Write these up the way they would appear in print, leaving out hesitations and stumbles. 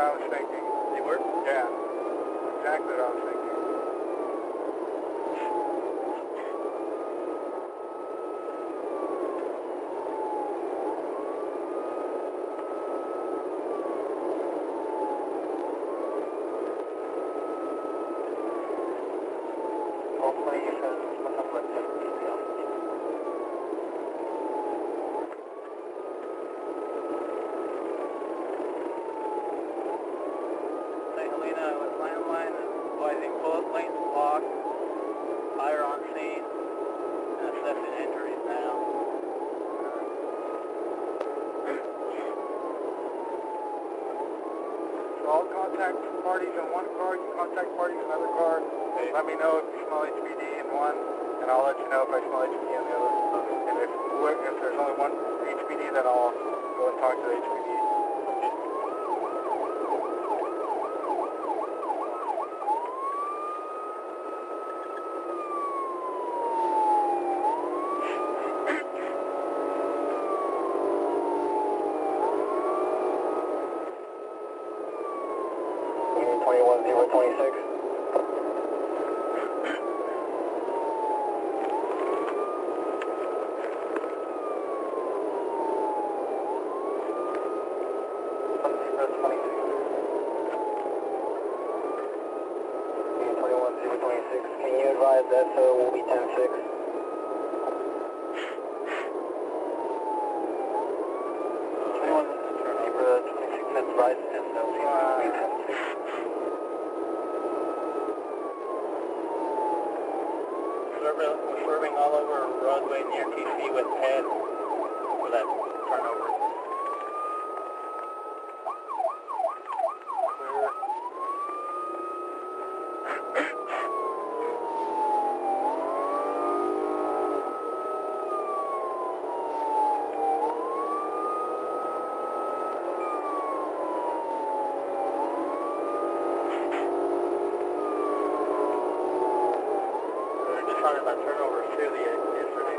what I was thinking. They were? Yeah, exactly what I was thinking. All contact parties in one car, you contact parties in another car. Okay. Let me know if you smell HPD in one, and I'll let you know if I smell HPD in the other. Okay. And if there's only one HPD, then I'll go and talk to the HPD. Can you advise that so will be 10-6? 21 April 26 advise that so will be 10-6. We're swerving all over Broadway near TC with head for that turnover. Talking about turnovers too, the yesterday.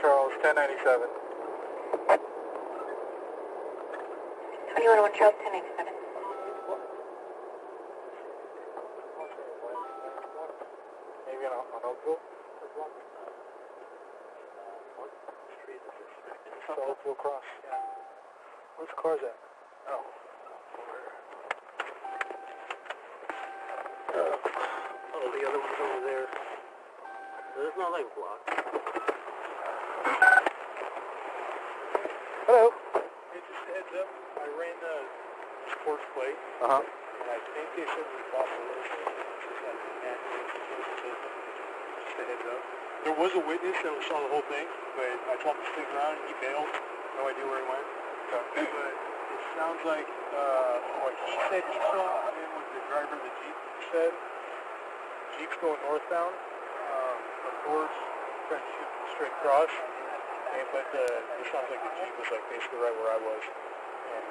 Charles, 1097. 21 Charles, 1097. Maybe on Oakville? What street is this? It's Oakville Cross. Yeah. Where's the cars at? Oh. Oh, the other one's over there. There's not like blocked. Hello. Hey, just a heads up, I ran the sports plate, Uh-huh. and I think they said we bought the lotion. Just a heads up. There was a witness that saw the whole thing, but I told him to stick around and he bailed. No idea where he went. But it sounds like what he said he saw and what the driver of the Jeep said Jeep's going northbound, of course, trying to shoot straight across, but it sounds like the Jeep was like basically right where I was, and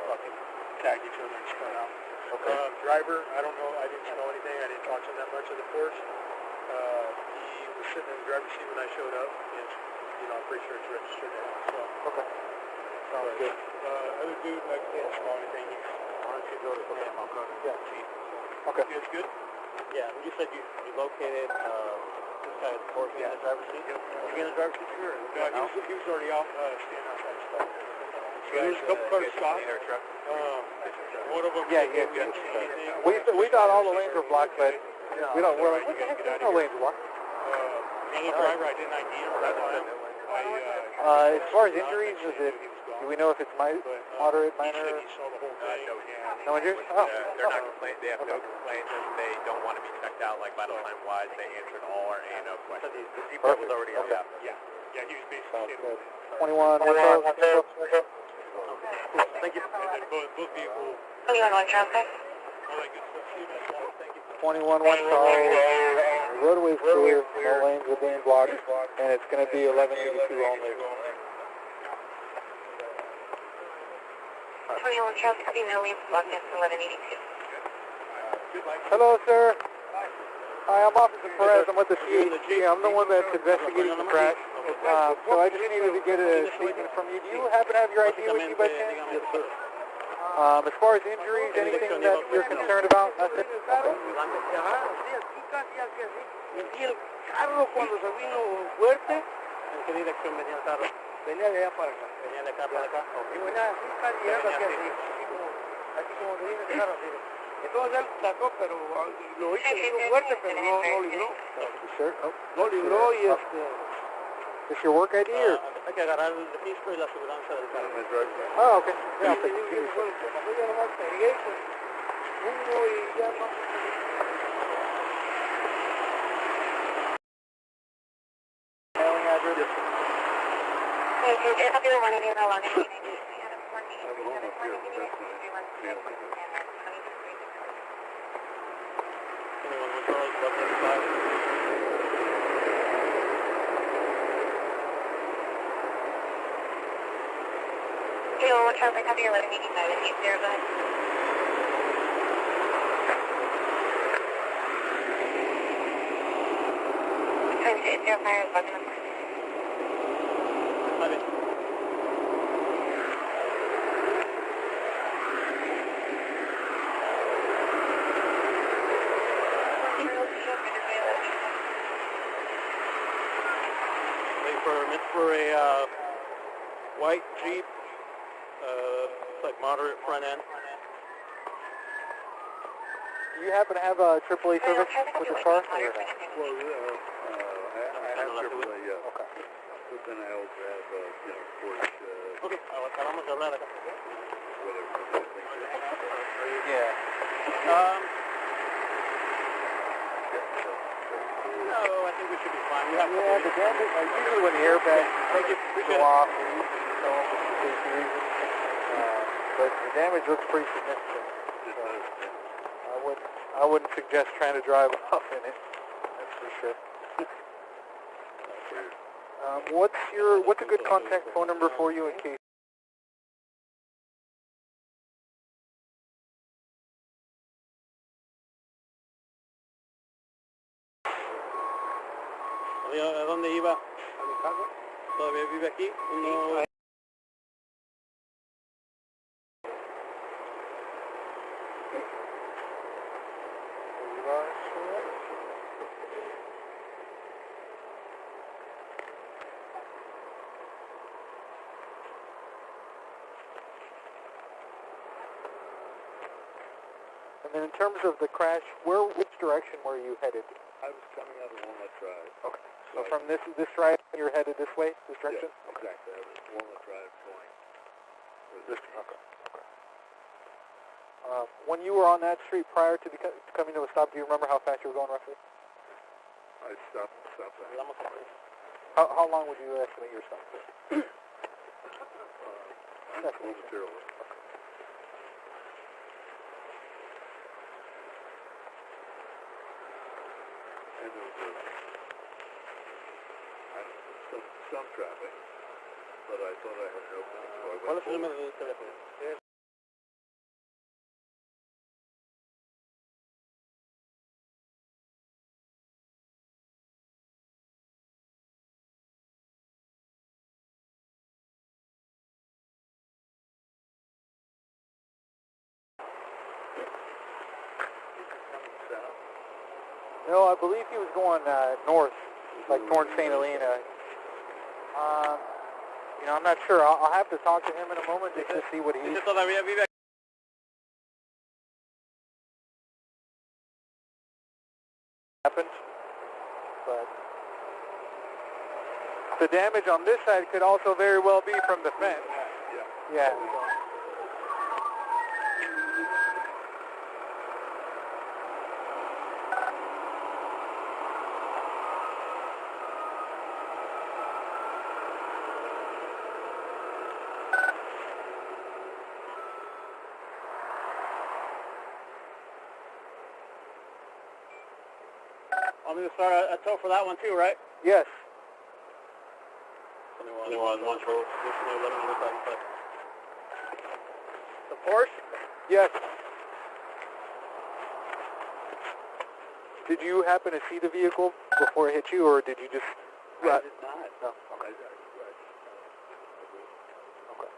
fucking tagged each other and spun out. Okay. Driver, I don't know, I didn't smell anything, I didn't talk to him that much of the course. He was sitting in the driver's seat when I showed up, and, I'm pretty sure it's registered now, so. Okay. Sounds good. Other dude, I didn't smell anything, why don't you go to him, I'll go to the Jeep. Okay. You guys good? Yeah, you said you located, this guy at the course, in the driver's seat? Was he in the driver's seat? Sure. No, he was already out, standing outside the stop. There's a couple cars stopped. One of them. Yeah. We thought all the lanes were blocked, but we don't. We're like, what the heck? There's no lanes blocked. Another driver, I didn't ID him. As far as injuries, do we know if it's moderate, minor? He saw the whole thing. No injuries? Oh. They're not complaining. They have no complaints. They don't want to be checked out like vital sign wise. They answered all our A&O questions. The seatbelt was already on. Yeah, he was basically. 21. Thank you. Both vehicles. 21 traffic. 21 one car. The roadway is clear. No lanes are being blocked, and it's going to be 1182 only. 21 traffic. Female lanes blocked at 1182. Hello, sir. Hi, I'm Officer Perez. I'm with the CHG. I'm the one that's investigating the crash. So I just needed to get a statement from you. Do you happen to have your ID with you by chance? Yes, sir. As far as injuries, anything that you're concerned about? Nothing? Okay. ¿En qué dirección venía el carro? Venía de allá para acá. Venía de acá para acá. Y venía así, está llegando aquí como que viene el carro así. Entonces él sacó, pero lo hizo fuerte, pero no libró. No libró y ¿Es your work ID or? Hay que agarrar el registro y la aseguranza del carro. Oh, okay. Yeah, I'll take it. Mailing address? What traffic have you 1185? Is there, go ahead. Is there a fire buzzing up? For a white Jeep, it's like moderate front end. Do you happen to have a AAA service with this car? Well, I have AAA, yeah. Okay. But then I also have, Porsche, Okay, acabamos de hablar acá. whatever. Yeah. No, I think we should be fine. We have the damage, usually when the airbags go off, we usually know for safety reasons. But the damage looks pretty significant. So I wouldn't suggest trying to drive off in it. That's for sure. What's a good contact phone number for you in case? ¿A dónde iba? ¿A mi casa? ¿Todavía vive aquí? No. And then in terms of the crash, which direction were you headed? I was coming out of Walnut Drive. Okay. So from this drive, you're headed this way, this direction? Yeah, exactly. I was Walnut Drive going. Okay. When you were on that street prior to coming to a stop, do you remember how fast you were going roughly? I stopped. How long would you estimate your stop? Momentarily. And there was some traffic, but I thought I had an opening, so I went ¿Cuál es el forward. número de teléfono? No, I believe he was going north, like towards St. Helena. You know, I'm not sure. I'll have to talk to him in a moment just to see what he's... ¿Ese todavía vive aquí? happened, but the damage on this side could also very well be from the fence. Yeah. I'm going to start a tow for that one too, right? Yes. Anyone, one tow. The Porsche? Yes. Did you happen to see the vehicle before it hit you, or did you just... I did not. No. Okay. Okay.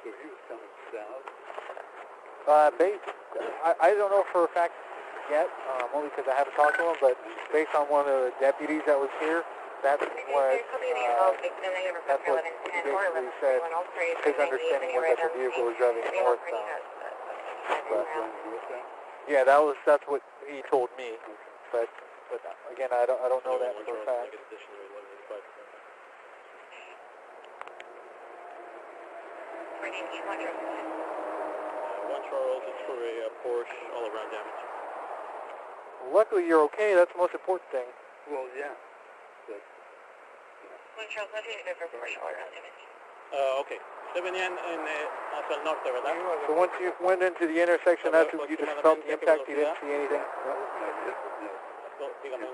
So he was coming south? I don't know for a fact yet, only because I haven't talked to him, but based on one of the deputies that was here, that's what he basically said, his understanding was that the vehicle was driving northbound. But, yeah, that's what he told me, but again, I don't know that for a fact. One Charles, it's for a Porsche, all-around damage. Luckily, you're okay. That's the most important thing. Well, yeah. But, One Charles, what do you do for Porsche all-around damage? Okay. Se venían hacia el norte, ¿verdad? So once you went into the intersection, that's when you just felt the impact. You didn't see anything. Dígame,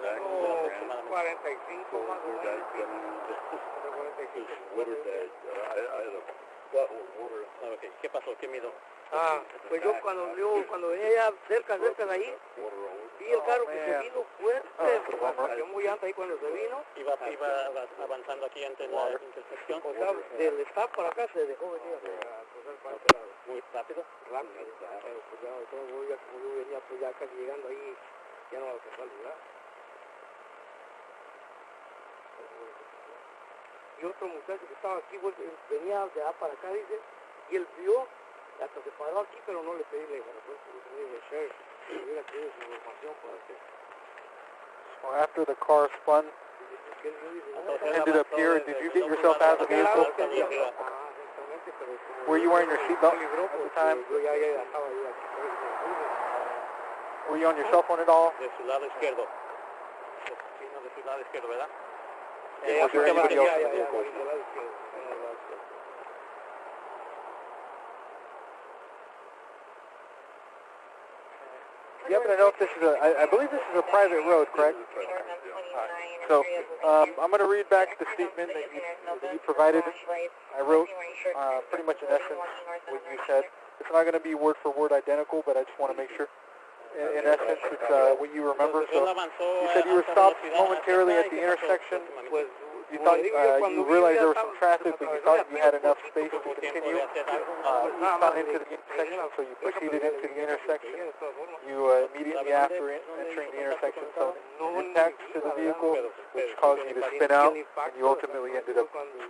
okay. ¿Qué pasó? ¿Qué mido? Pues yo cuando venía ya cerca de ahí, vi el carro que se vino fuerte, yo muy alta ahí cuando se vino. Iba avanzando aquí ante la intersección. O sea, del staff para acá se dejó venir a cruzar para este lado. Muy rápido. Rápido, pero pues ya, como yo venía pues ya casi llegando ahí, ya no alcanzó a llegar. Y otro muchacho que estaba aquí, venía de allá para acá, dice, y él vio, hasta se paró aquí, pero no le pedí la información, le sheriff, le hubiera pedido su información para que... So after the car spun, ended up here, did you get yourself out of the vehicle? Were you wearing your seatbelt at the time? Were you on your cell phone at all? De su lado izquierdo. De su lado izquierdo, ¿verdad? And was there anybody else in the vehicle? You happen to know if this is I believe this is a private road, correct? So I'm going to read back the statement that you provided. I wrote pretty much in essence what you said. It's not going to be word for word identical, but I just want to make sure. In essence, it's what you remember. So you said you were stopped momentarily at the intersection. You thought you realized there was some traffic, but you thought you had enough space to continue eastbound into the intersection, so you proceeded into the intersection. You immediately after entering the intersection felt impact to the vehicle, which caused you to spin out, and you ultimately ended up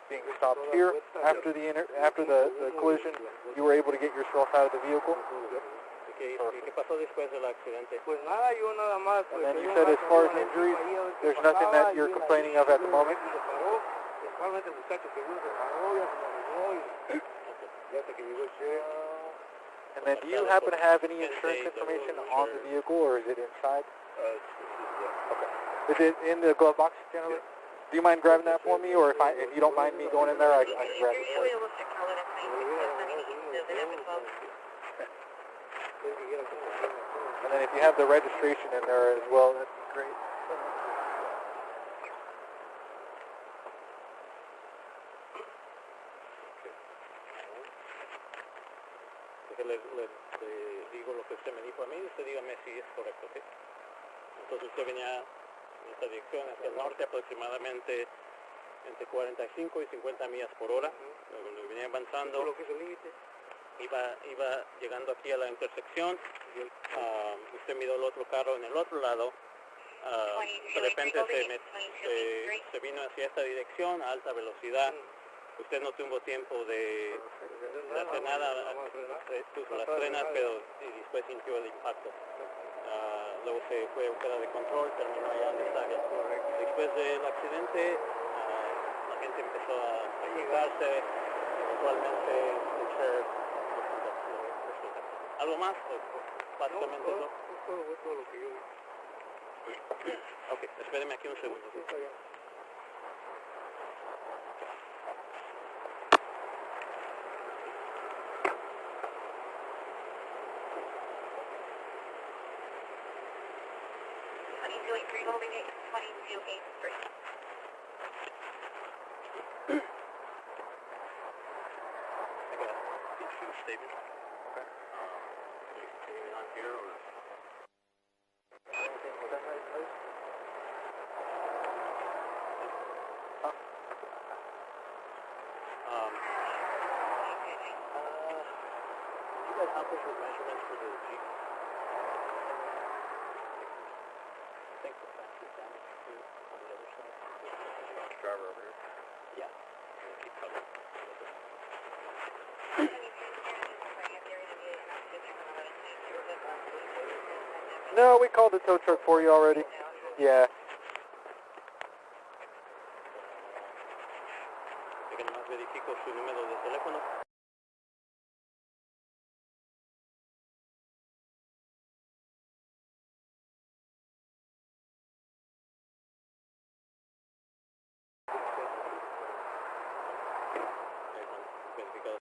being stopped here. After the collision, you were able to get yourself out of the vehicle. ¿Qué pasó después del accidente? Pues nada, yo nada más... And then you said as far as injuries, there's nothing that you're complaining of at the moment? And then do you happen to have any insurance information on the vehicle, or is it inside? Okay. Is it in the glove box generally? Do you mind grabbing that for me, or if you don't mind me going in there, I can grab it for you? And then if you have the registration in there as well, that'd be great. Le digo lo que usted me dijo a mí, usted dígame si es correcto, ¿ok? Entonces usted venía en esta dirección hacia el norte aproximadamente entre 45 y 50 millas por hora, donde venía avanzando. Lo que es el límite. Iba llegando aquí a la intersección, usted miró el otro carro en el otro lado, de repente se vino hacia esta dirección a alta velocidad. Usted no tuvo tiempo de hacer nada, puso las frenas, pero después sintió el impacto. Luego se fue a búsqueda de control, terminó allá en esta área. Después del accidente, la gente empezó a llegarse, eventualmente el sheriff ¿algo más? Básicamente todo lo que yo vi. Ok, espéreme aquí un segundo. Sí, está bien. Statement. Okay. Anything on here or? Anything with that right place? Huh? You guys accomplish with measurements for the Jeep? I think the factory damage too on the other side. Driver over here. Yeah. Keep covered. No, we called the tow truck for you already. Yeah. Déjenme más verifico su número de teléfono. Verificado.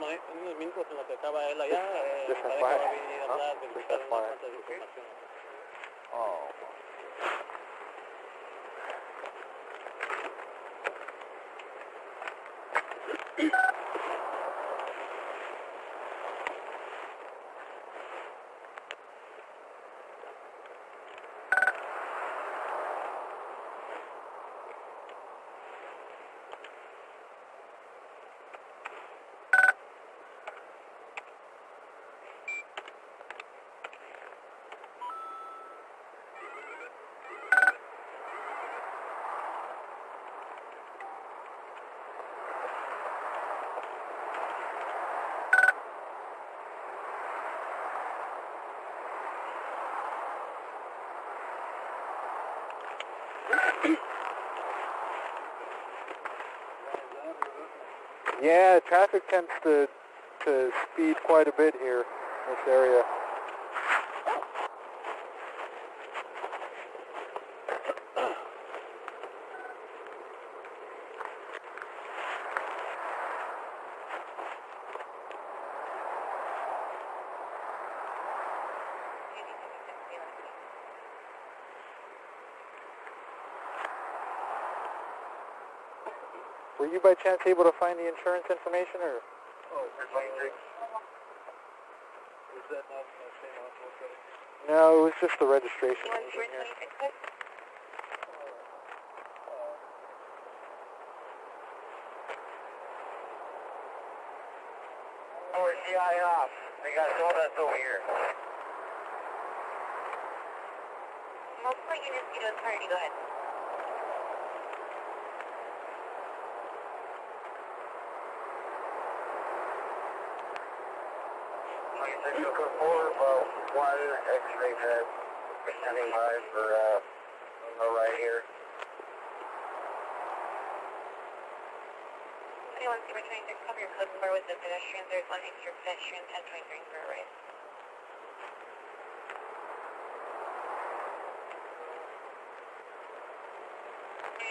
En unos minutos en lo que acaba él allá, This la is pareja fine. va a venir a hablar, Huh? verificar That's unas fine. cuantas información. Oh. Yeah, traffic tends to speed quite a bit here in this area. Were you by chance able to find the insurance information, or? Oh, is that not the same hospital? No, it was just the registration. That was in here. Or GI off. They got all that's over here. Multiple units, you know, sorry, go ahead. One X-ray pad. We're standing by for right here. 21 Super 26, cover your code 4 with the pedestrians. There's one extra pedestrian, 1023 for a right.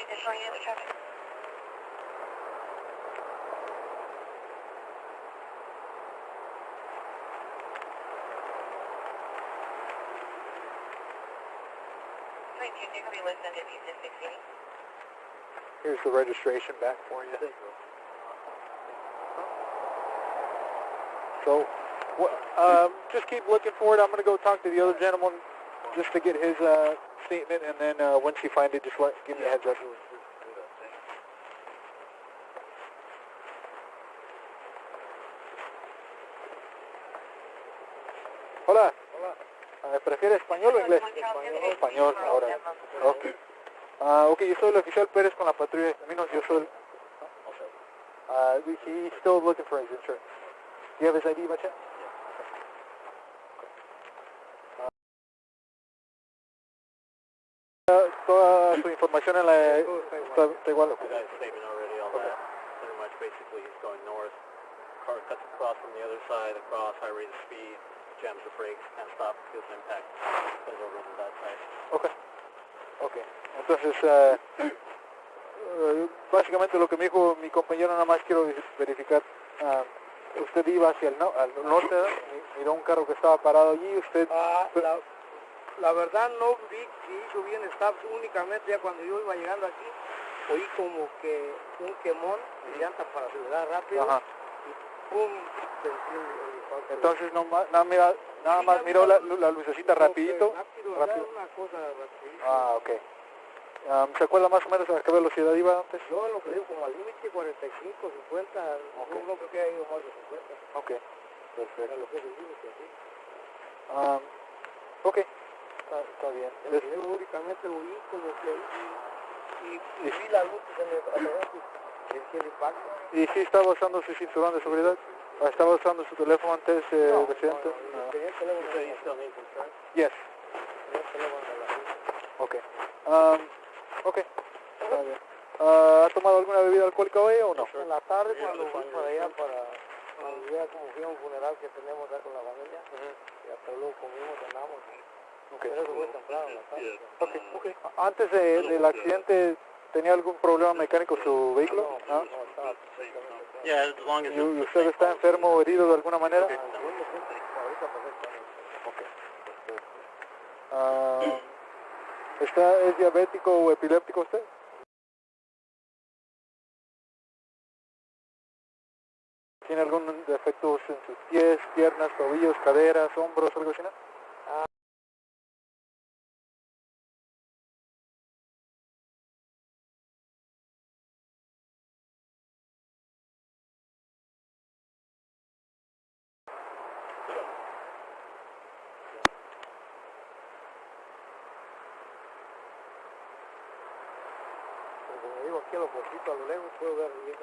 additional unit with traffic? Here's the registration back for you. So, just keep looking for it. I'm going to go talk to the other gentleman just to get his statement, and then once you find it, just give me a heads up. Hola. ¿Prefiere español o inglés? Español, ahora. Ok. Ok, yo soy el oficial Pérez con la patrulla de caminos. Yo soy he's still looking for his insurance. Do you have his ID by chance? Toda su información en la... está igual. I got a statement already, all that. Pretty much, basically, he's going north. Car cuts across from the other side, across high rate of speed, jams the brakes, can't stop, feels impact, goes over to that side. Ok. Ok. Entonces, básicamente lo que me dijo mi compañero, nada más quiero verificar. Usted iba hacia el al norte, miró un carro que estaba parado allí, usted... La verdad no vi si hizo bien stops, únicamente ya cuando yo iba llegando aquí, oí como que un quemón de llanta para acelerar rápido. Ajá. Y pum, sentí el... Entonces nada más miró la lucecita rapidito. Rápido. Una cosa rapidísima. Ah, ok. ¿Se acuerda más o menos a qué velocidad iba antes? Yo lo que digo como al límite 45, 50, Okay. no creo que haya ido más de 50. Ok, perfecto. Era lo que es el límite, sí. Ok, está bien. Yo únicamente lo vi como que y vi la luz que se me atravesó y sentí el impacto. ¿Y si estaba usando su cinturón de seguridad? ¿Estaba usando su teléfono antes del accidente? No, tenía el teléfono de la Yes. tenía el teléfono de la Ok. Ok, está bien. ¿Ha tomado alguna bebida alcohólica hoy o no? En la tarde cuando fui para allá, cuando ya como fui a un funeral que tenemos acá con la familia, y hasta luego comimos, cenamos. Okay. Pero eso fue temprano en la tarde. Okay. Antes del accidente, ¿tenía algún problema mecánico su vehículo? No, estaba perfectamente. Yeah, as long as ¿Y usted está enfermo o herido de alguna manera? Ahorita perfectamente. ¿Es diabético o epiléptico usted? ¿Tiene algún defecto en sus pies, piernas, tobillos, caderas, hombros, algo así? ¿No? Como digo, aquí a lo poquito, a lo lejos, puedo ver bien.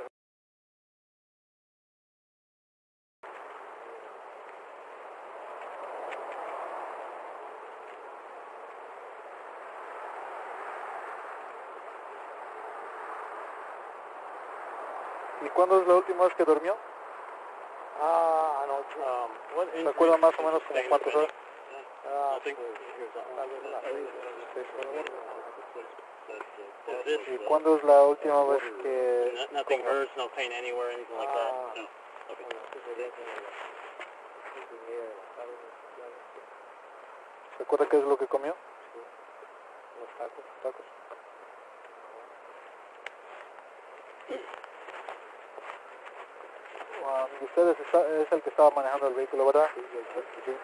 ¿Y cuándo es la última vez que durmió? Anoche. ¿Se acuerda más o menos como cuántas horas? Pues, tal vez unas 6. ¿Y cuándo es la última vez que... nothing hurts, no pain anywhere, anything like that? No. ¿Se acuerda qué es lo que comió? Los tacos. Tacos. Y usted es el que estaba manejando el vehículo, ¿verdad? Sí.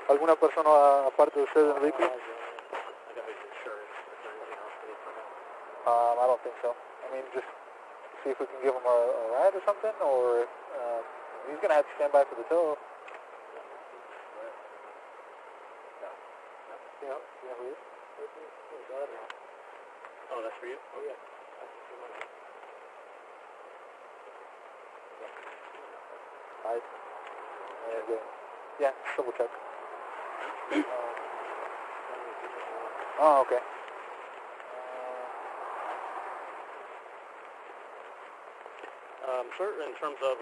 ¿Alguna persona aparte de usted en el vehículo? I don't think so. I mean, just see if we can give him a ride or something, or he's going to have to stand by for the tow. You know who he is? Oh, that's for you? Oh, yeah. Right. Yeah, just double check. Oh, okay. Sir, in terms of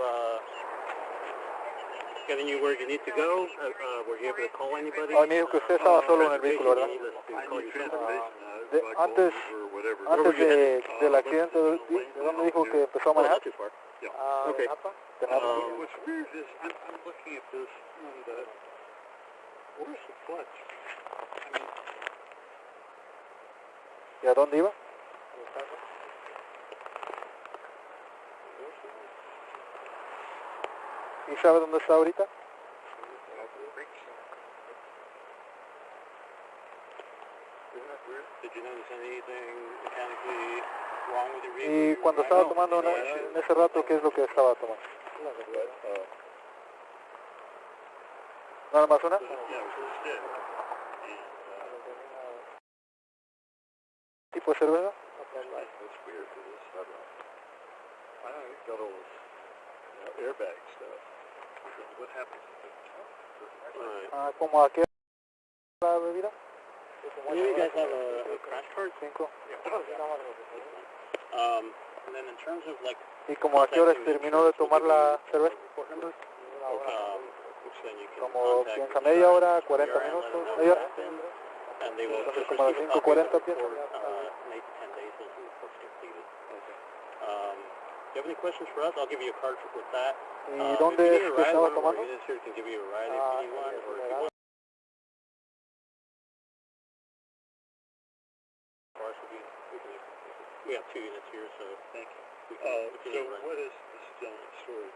getting you where you need to go? Were you able to call anybody? Me dijo que usted estaba solo en el vehículo, ¿verdad? Antes del accidente, ¿de dónde dijo que empezó a manejar? Okay. What's weird is I'm looking at this and where's the clutch? I mean, ¿Y a dónde iba? ¿Y sabe dónde está ahorita? Did you notice anything mechanically wrong with your vehicle? Y cuando estaba tomando en ese rato, ¿qué es lo que estaba tomando? ¿Nada más una? ¿Tipo de cerveza? that's weird for this. I don't know. I got all this airbag stuff. What happens if Alright. ¿Cómo a qué la bebida? Do you guys have a crash card? 5. And then in terms of like... ¿Y como a qué horas terminó de tomar la cerveza? which then you can Como contact piensa media hora, 40 minutos, media hora. and they will Entonces como a las 5:40 piensa. 8 to 10 days once the report's completed. Do you have any questions for us? I'll give you a card with that. ¿Y dónde estaba tomando? Here can give you a ride if you need one, or if you want. We have 2 units here, so thank you. so what is this gentleman's story?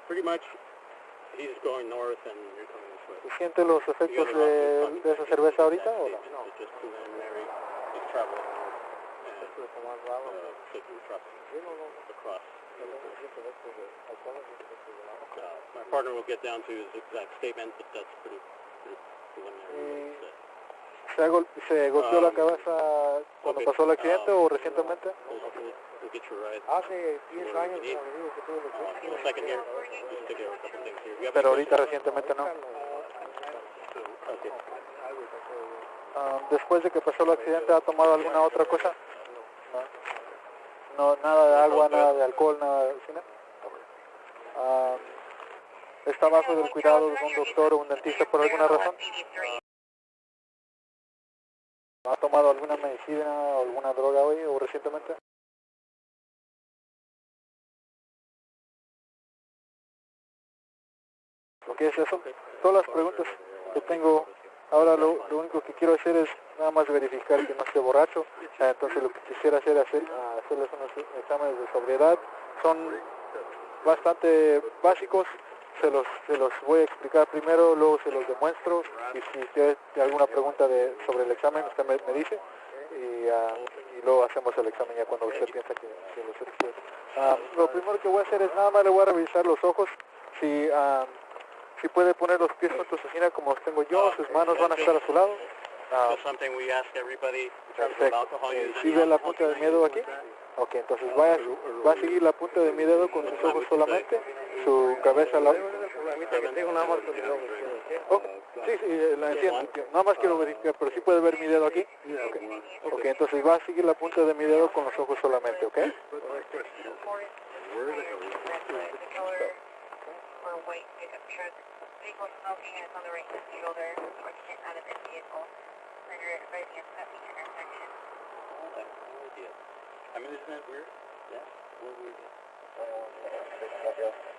Pretty much, he's going north and you're coming this way. ¿Siente los efectos de esa cerveza ahorita o no? No, it's just preliminary. He's traveling north and taking traffic across. My partner will get down to his exact statement, but that's pretty preliminary. ¿Se golpeó la cabeza cuando pasó el accidente o recientemente? We'll get you a ride. Hace 10 años que tuve A second here. Just take care of a couple things here. Pero ahorita recientemente no. Okay. Después de que pasó el accidente, ¿ha tomado alguna otra cosa? No, nada de agua, nada de alcohol, nada de cine. ¿Está bajo del cuidado de un doctor o un dentista por alguna razón? ¿Ha tomado alguna medicina o alguna droga hoy o recientemente? ¿Qué es eso? Todas las preguntas que tengo ahora, lo único que quiero hacer es nada más verificar que no esté borracho. Entonces lo que quisiera hacer es hacerles unos exámenes de sobriedad. Son bastante básicos. Se los voy a explicar primero, luego se los demuestro, y si tiene alguna pregunta sobre el examen, usted me dice, y luego hacemos el examen ya cuando usted piensa que lo suficiente. Lo primero que voy a hacer es nada más le voy a revisar los ojos, si puede poner los pies juntos así como los tengo yo, sus manos van a estar a su lado. Perfecto. ¿Sí ve la punta de mi dedo aquí? Ok, entonces va a seguir la punta de mi dedo con sus ojos solamente, su cabeza a la... Sí, la entiendo. Nada más quiero verificar, pero sí puede ver mi dedo aquí. Ok, entonces va a seguir la punta de mi dedo con los ojos solamente, ¿ok? I mean, isn't that weird? Yeah. What weird?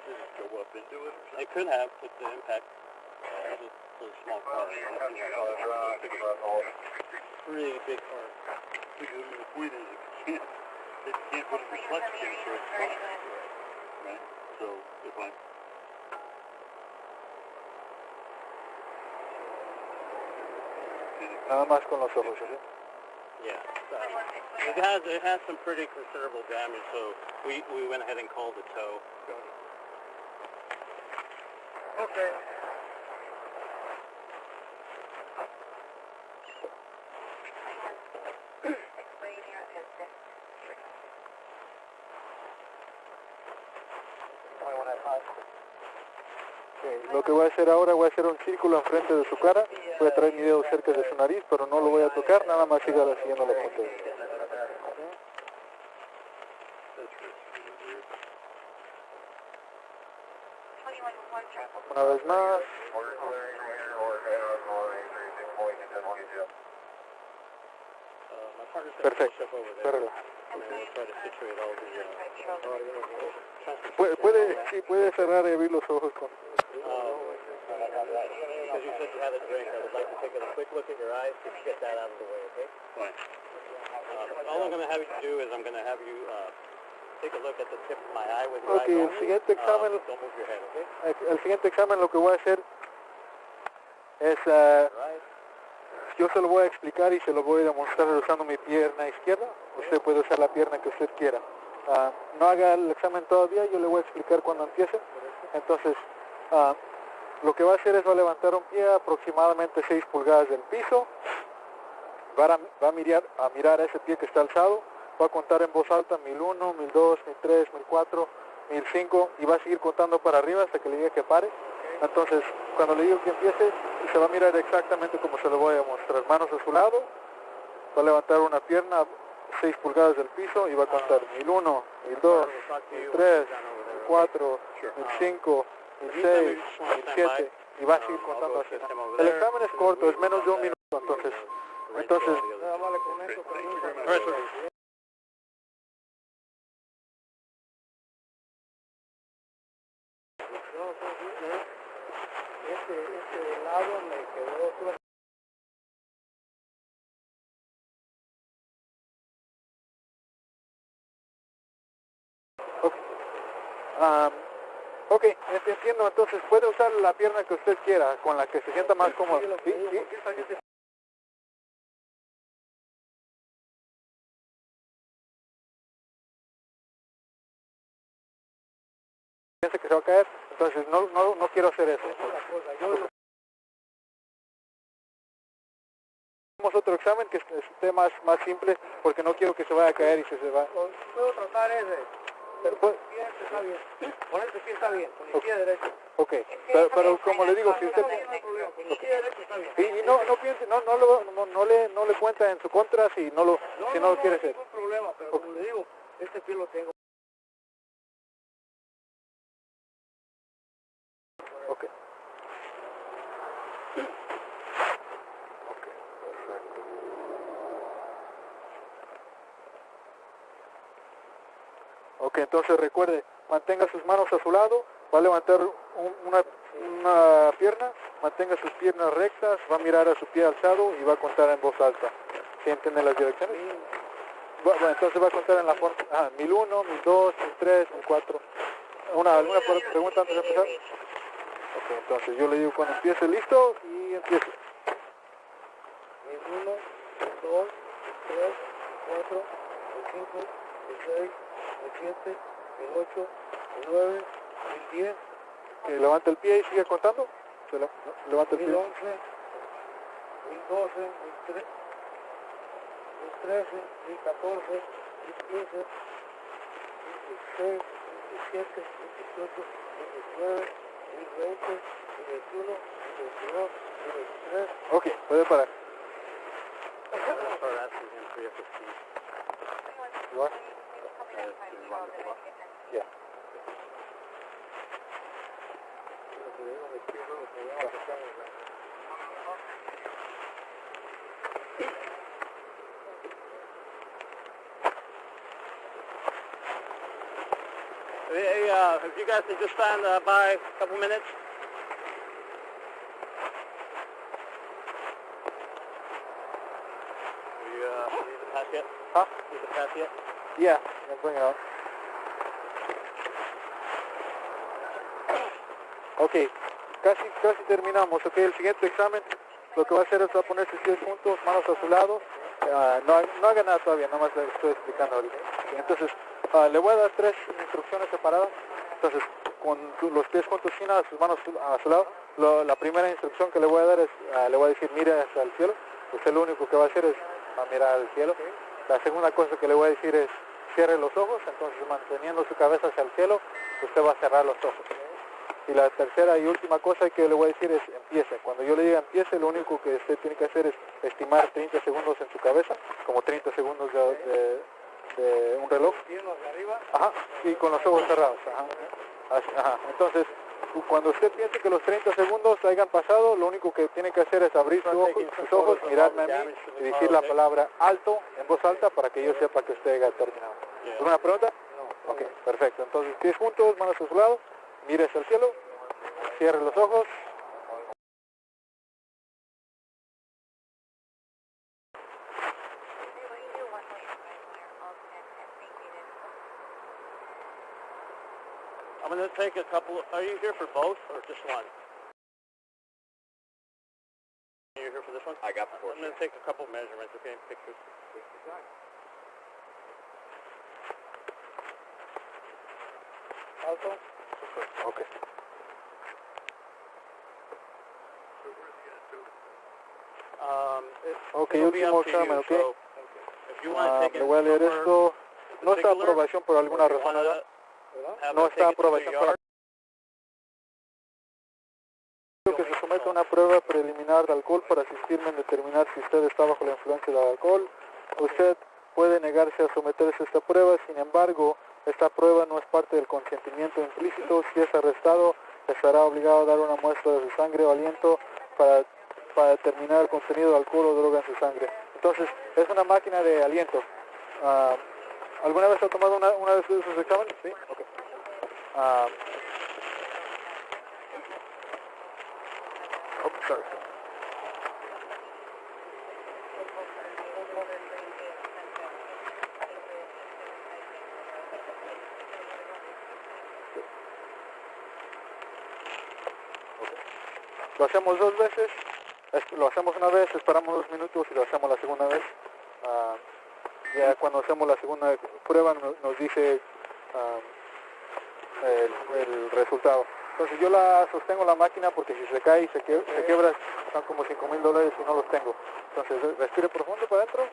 Did it go up into it or something? It could have with the impact. It's a small car. Really big car. Because the point is, it can't put the clutch in, so it's fine. Right? So, if I... Nada más con los ojos, ¿sí? Yeah. It has some pretty considerable damage, so we went ahead and called a tow. Okay. Lo que voy a hacer ahora, voy a hacer un círculo enfrente de su cara, voy a traer mi dedo cerca de su nariz, pero no lo voy a tocar, nada más siga siguiendo la punta. Una vez más. Perfecto. Puede cerrar y abrir los ojos con... Because you said you had a drink, I would like to take a quick look at your eyes to get that out of the way, okay? Fine. All I'm going to have you do is I'm going to have you take a look at the tip of my eye with your eyes el only. siguiente examen... Don't move your head, okay? El siguiente examen lo que voy a hacer es... yo se lo voy a explicar y se lo voy a demostrar usando mi pierna izquierda. Usted puede usar la pierna que usted quiera. No haga el examen todavía, yo le voy a explicar cuando empiece. Entonces, lo que va a hacer es va a levantar un pie aproximadamente 6 pulgadas del piso. Va a mirar ese pie que está alzado. Va a contar en voz alta 1001, 1002, 1003, 1004, 1005 y va a seguir contando para arriba hasta que le diga que pare. Entonces, cuando le digo que empiece, se va a mirar exactamente como se lo voy a mostrar. Manos a su lado, va a levantar una pierna 6 pulgadas del piso y va a contar 1001, 1002, 1003, 1004, 1005, 1006, 1007 y va a seguir contando así. El examen es corto, es menos de un minuto, entonces este lado me quedó... Ok, entiendo, entonces puede usar la pierna que usted quiera, con la que se sienta más cómodo. Piensa que se va a caer, entonces no quiero hacer eso. Hacemos otro examen que esté más simple, porque no quiero que se vaya a caer y se va. Puedo tratar ese. Pero con el pie está bien. Con este pie está bien, con el pie derecho. Ok, pero como le digo, si usted... Y no piense, no le cuenta en su contra si no lo quiere hacer. No hay ningún problema, pero como le digo, este pie lo tengo. Ok. Ok, entonces recuerde, mantenga sus manos a su lado, va a levantar una pierna, mantenga sus piernas rectas, va a mirar a su pie alzado y va a contar en voz alta. ¿Sí entienden las direcciones? Bueno, entonces va a contar en la forma 1001, 1002, 1003, 1004. ¿Alguna pregunta antes de empezar? Ok, entonces yo le digo cuando empiece, listo, y empiece. 1001, 1002, 1003, 1004, 1005, 1006, 1007, 1008, 1009, 1010. Levanta el pie y sigue contando. Levanta el pie. 1011, 1012, 1013, 1014, 1015, 1016, 17, 18, 19, 20, 21, 22, 23. Ok, puede parar. You want? Yeah. Hey, if you guys could just stand by a couple minutes. You need the pass yet? Huh? Need the pass yet? Yeah, I'll bring it out. Ok, casi terminamos. Ok, el siguiente examen lo que va a hacer es va a poner sus pies juntos, manos a su lado. No haga nada todavía, nada más le estoy explicando ahorita. Entonces, le voy a dar 3 instrucciones separadas. Entonces, con los pies juntos, sus manos a su lado. La primera instrucción que le voy a dar es, le voy a decir, mire hacia el cielo. Usted lo único que va a hacer es mirar al cielo. La segunda cosa que le voy a decir es, cierre los ojos. Entonces, manteniendo su cabeza hacia el cielo, usted va a cerrar los ojos. Y la tercera y última cosa que le voy a decir es empiece. Cuando yo le diga empiece, lo único que usted tiene que hacer es estimar 30 segundos en su cabeza, como 30 segundos de un reloj. ¿Piernas de arriba? Ajá, y con los ojos cerrados. Ajá. Entonces, Cuando usted piense que los 30 segundos hayan pasado, lo único que tiene que hacer es abrir sus ojos, mirarme a mí y decir la palabra alto en voz alta para que yo sepa que usted haya terminado. ¿Alguna pregunta? No. Ok, perfecto. Entonces, pies juntos, manos a su lado, mire hacia el cielo, cierre los ojos. I'm going to take a couple. Are you here for both or just one? Are you here for this one? I got the portion. I'm going to take a couple measurements, okay, pictures. Alto. Okay. Okay, último examen, ok. Le voy a leer esto. No está aprobación por alguna razón, ¿verdad? No está aprobación por que se someta a una prueba preliminar de alcohol para asistirme en determinar si usted está bajo la influencia del alcohol. Usted puede negarse a someterse a esta prueba, sin embargo, esta prueba no es parte del consentimiento implícito. Si es arrestado, estará obligado a dar una muestra de su sangre o aliento para determinar el contenido de alcohol o droga en su sangre. Entonces, es una máquina de aliento. ¿Alguna vez ha tomado una de sus exámenes? Sí. Okay. Sorry. Lo hacemos 2 veces, lo hacemos una vez, esperamos 2 minutos y lo hacemos la segunda vez. Ya cuando hacemos la segunda prueba nos dice el resultado. Entonces yo la sostengo la máquina porque si se cae y se quiebra son como $5,000 y no los tengo. Entonces respire profundo para adentro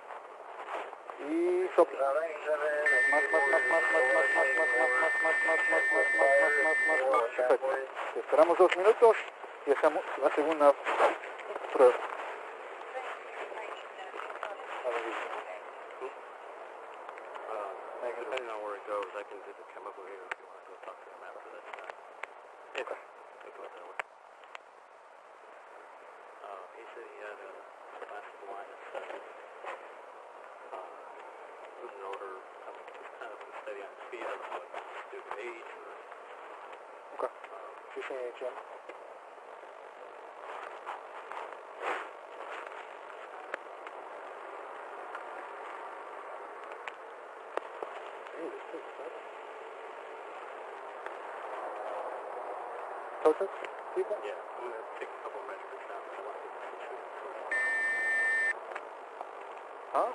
y sopla. Más. Perfecto. Esperamos 2 minutos y hacemos la segunda prueba. Depending on where it goes, I can do the chemical here if you want to go talk to them after this. Okay. It goes that way. He said he had a plastic line that said moving order, kind of steady on speed. I don't know if it's due to age or... Okay. She's saying Jim. Total? Yeah, I'm going to take a couple of measurements now. I want to get this issue. Huh?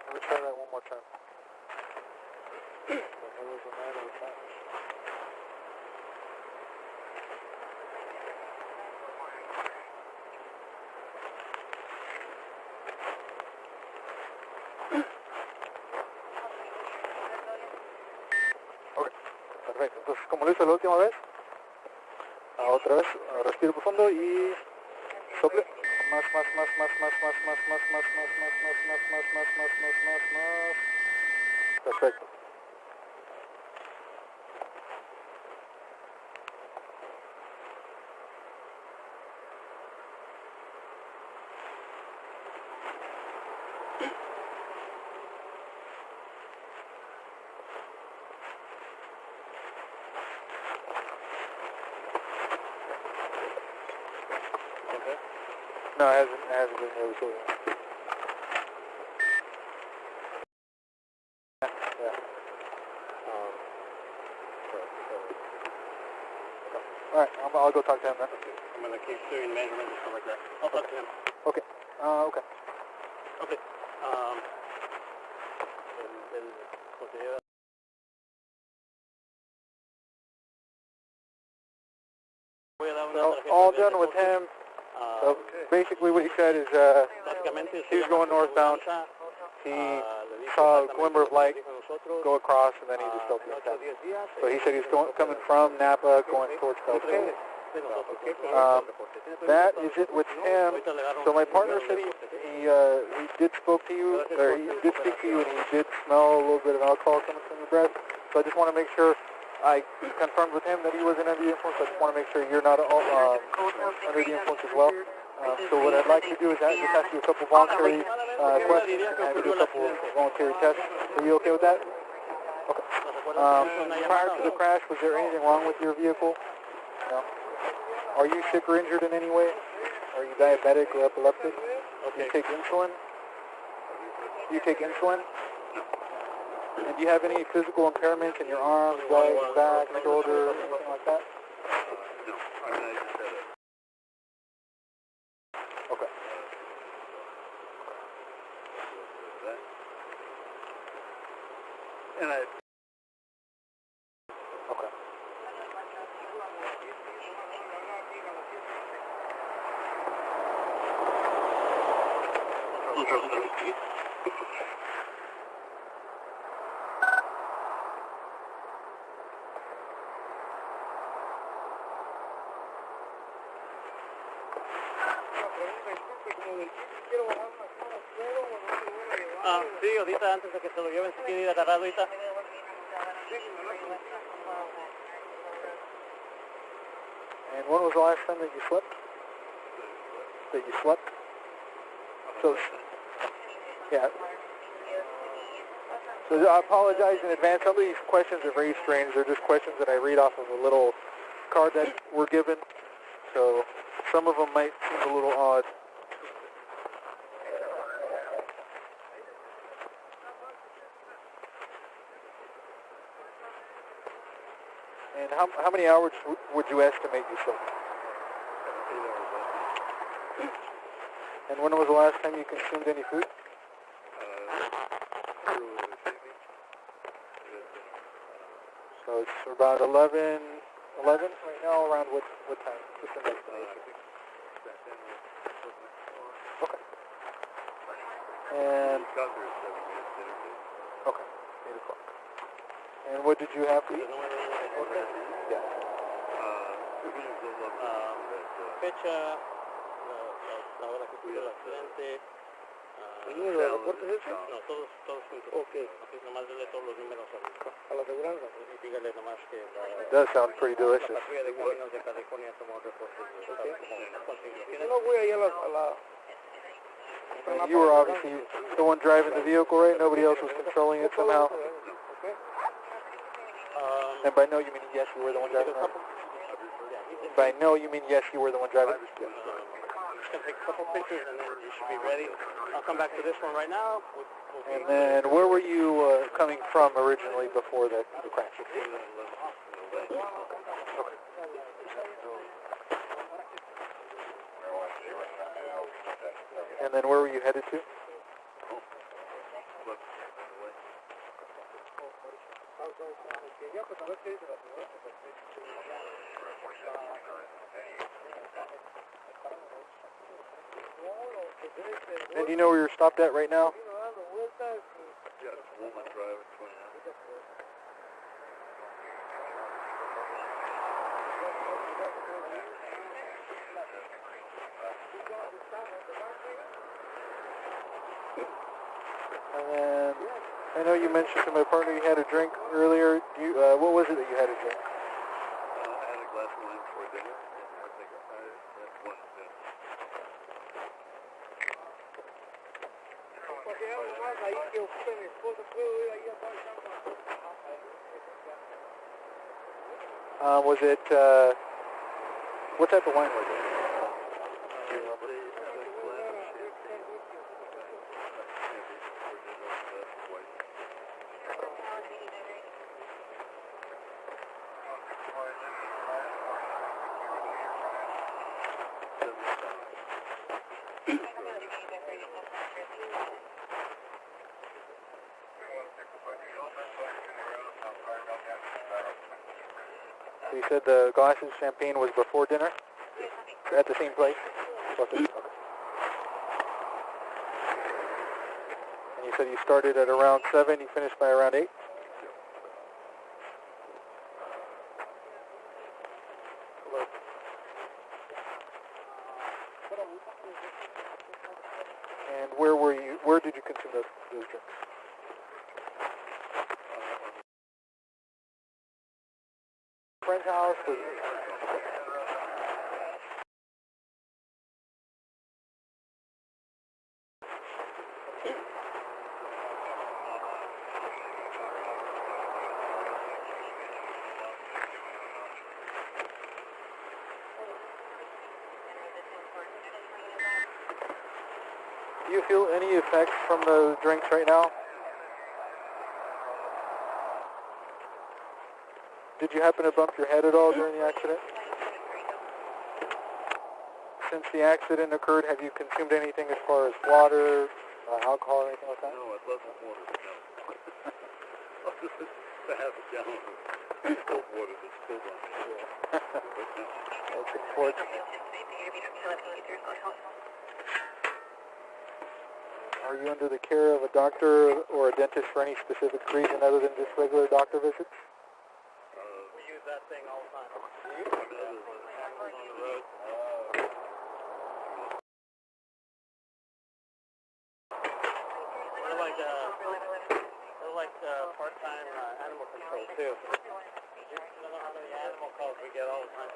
Let me try that one more time. Perfecto, entonces como lo hice la última vez, otra vez, respiro profundo y sople. Más. Perfecto. No, it hasn't been really so. Yeah. All right, I'll go talk to him then. I'm going to keep doing measurements and stuff like that. I'll talk to him. Okay. Okay. Okay. So, all done with him. So basically what he said is he was going northbound. He saw a glimmer of light go across, and then he just opened up. So he said he was coming from Napa, going towards California. That is it with him. So my partner said he did spoke to you, or he did speak to you, and he did smell a little bit of alcohol coming from your breath. So I just want to make sure I confirmed with him that he wasn't under the influence. I just want to make sure you're not under the influence as well. So what I'd like to do is just ask you a couple voluntary questions and have you do a couple voluntary tests. Are you okay with that? Okay. Prior to the crash, was there anything wrong with your vehicle? No. Are you sick or injured in any way? Are you diabetic or epileptic? Do you take insulin? Do you take insulin? And do you have any physical impairments in your arms, legs, back, shoulder, anything like that? No, I mean, I just had a... Okay. And I... Okay. Sí, ahorita antes de que se lo lleven, si quiere ir a agarrar ahorita. And when was the last time that you slept? That you slept? So, yeah. So I apologize in advance. Some of these questions are very strange. They're just questions that I read off of a little card that we're given. So some of them might seem a little odd. And how many hours would you estimate you slept? 8 hours. And when was the last time you consumed any food? Earlier this evening. So it's about 11 right now, around what time? Just an estimation. I think back then was Okay. And... got there at 7 minutes dinner date. Okay, 8 o'clock. And what did you have to eat? Yeah. Fecha, la hora que tuvo el accidente. ¿El número de reportes es ese? No, todos juntos. Ok. Así nomás dele todos los números A la aseguranza. y dígale nomás que It does sound pretty delicious. la patrulla de caminos de California tomó reportes de cómo conseguir. Yo no voy ahí a la... And you were obviously the one driving the vehicle, right? Nobody else was controlling it somehow? And by no, you mean yes, you were the one driving, right? By no, you mean yes, you were the one driving? Yeah. Just going to take a couple pictures and then you should be ready. I'll come back to this one right now. And then where were you coming from originally before the crash? Okay. And then where were you headed to? And do you know where you're stopped at right now? Yeah, it's a woman driving 20 hours. And then I know you mentioned to my partner you had a drink earlier. What was it that you had to drink? I had a glass of wine before dinner, and I think I had one dinner. Was it, what type of wine was it? Do you remember? So you said the glasses of champagne was before dinner? At the same place? Okay. And you said you started at around 7, you finished by around 8? And where did you consume those drinks? Friend's house? Do you feel any effects from the drinks right now? Did you happen to bump your head at all during the accident? Since the accident occurred, have you consumed anything as far as water, alcohol, or anything like that? No, it wasn't water, no. I have a gallon of cold water that's spilled on me. That's unfortunate. Are you under the care of a doctor or a dentist for any specific reason other than just regular doctor visits? We use that thing all the time. On the road. We're like part-time animal control too. You don't know how many animal calls we get all the time.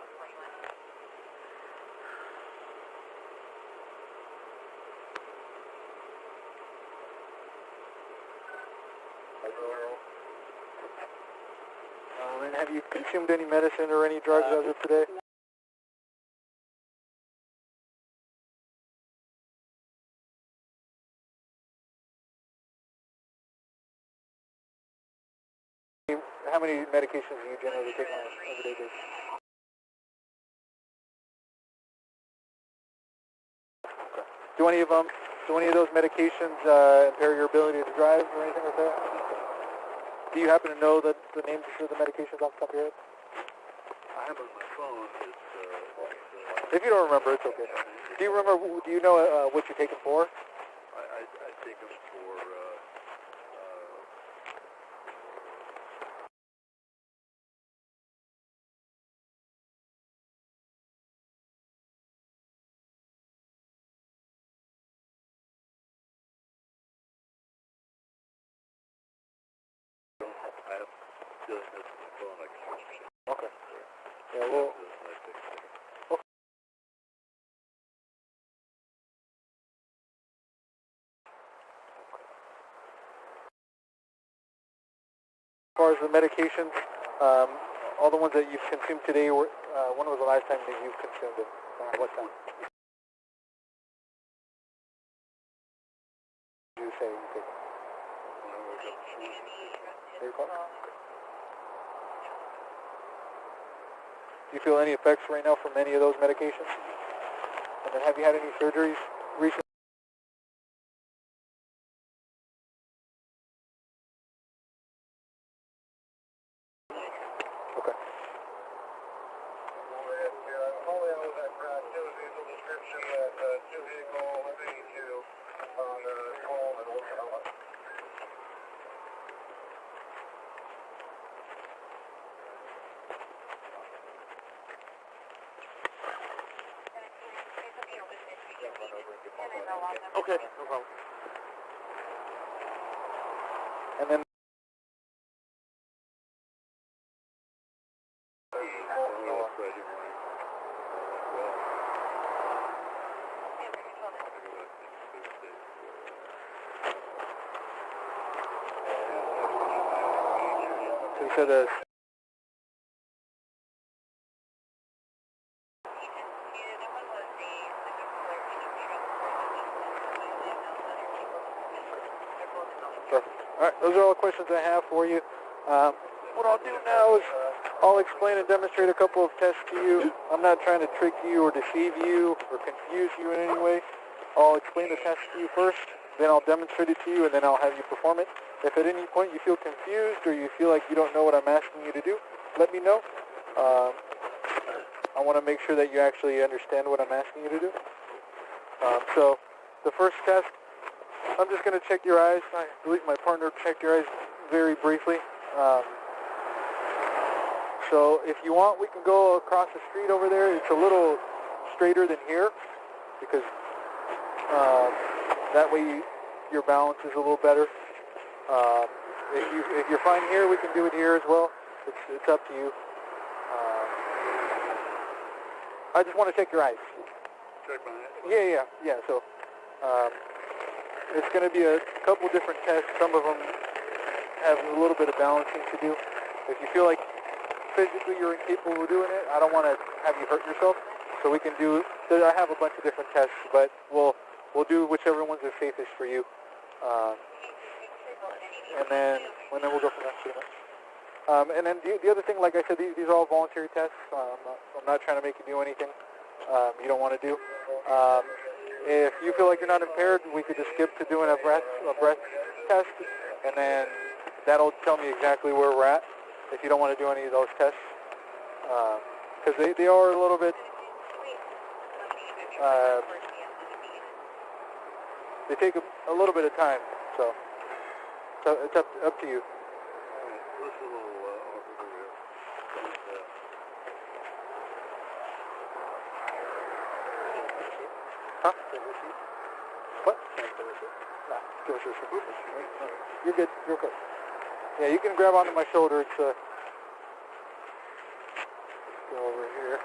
And have you consumed any medicine or any drugs as of today? How many medications do you generally take on an everyday basis? Okay. Do any of those medications impair your ability to drive or anything like that? Do you happen to know the names of the medications off the top of your head? I have on my phone, If you don't remember, it's okay. Do you remember? Do you know what you take them for? I take them for, I have doing this on my phone, I can Okay. Yeah, well. As far as the medications, all the ones that you've consumed today, when was the last time that you've consumed them? What time? Did you say you take them? When I woke up this morning. 8 o'clock? Do you feel any effects right now from any of those medications? And then have you had any surgeries recently? Okay. Okay, no problem. And then Friday morning. so you said perfect. All right, those are all the questions I have for you. What I'll do now is I'll explain and demonstrate a couple of tests to you. I'm not trying to trick you or deceive you or confuse you in any way. I'll explain the test to you first, then I'll demonstrate it to you, and then I'll have you perform it. If at any point you feel confused or you feel like you don't know what I'm asking you to do, let me know. I want to make sure that you actually understand what I'm asking you to do. So the first test I'm just going to check your eyes. I believe my partner checked your eyes very briefly. So if you want, we can go across the street over there. It's a little straighter than here because that way your balance is a little better. If you're fine here, we can do it here as well. It's up to you. I just want to check your eyes. Check my eyes? Yeah. So it's going to be a couple different tests. Some of them have a little bit of balancing to do. If you feel like physically you're incapable of doing it, I don't want to have you hurt yourself. So we can do, I have a bunch of different tests, but we'll do whichever ones are safest for you. And then we'll go from there. And then the other thing, like I said, these are all voluntary tests. I'm not trying to make you do anything you don't want to do. If you feel like you're not impaired, we could just skip to doing a breath test, and then that'll tell me exactly where we're at if you don't want to do any of those tests. Because they are a little bit, they take a little bit of time, so it's up to you. This is a little awkward over here. Huh? What? Nah, give us a receipt. You're good. You're good. Yeah, you can grab onto my shoulder. It's go over here.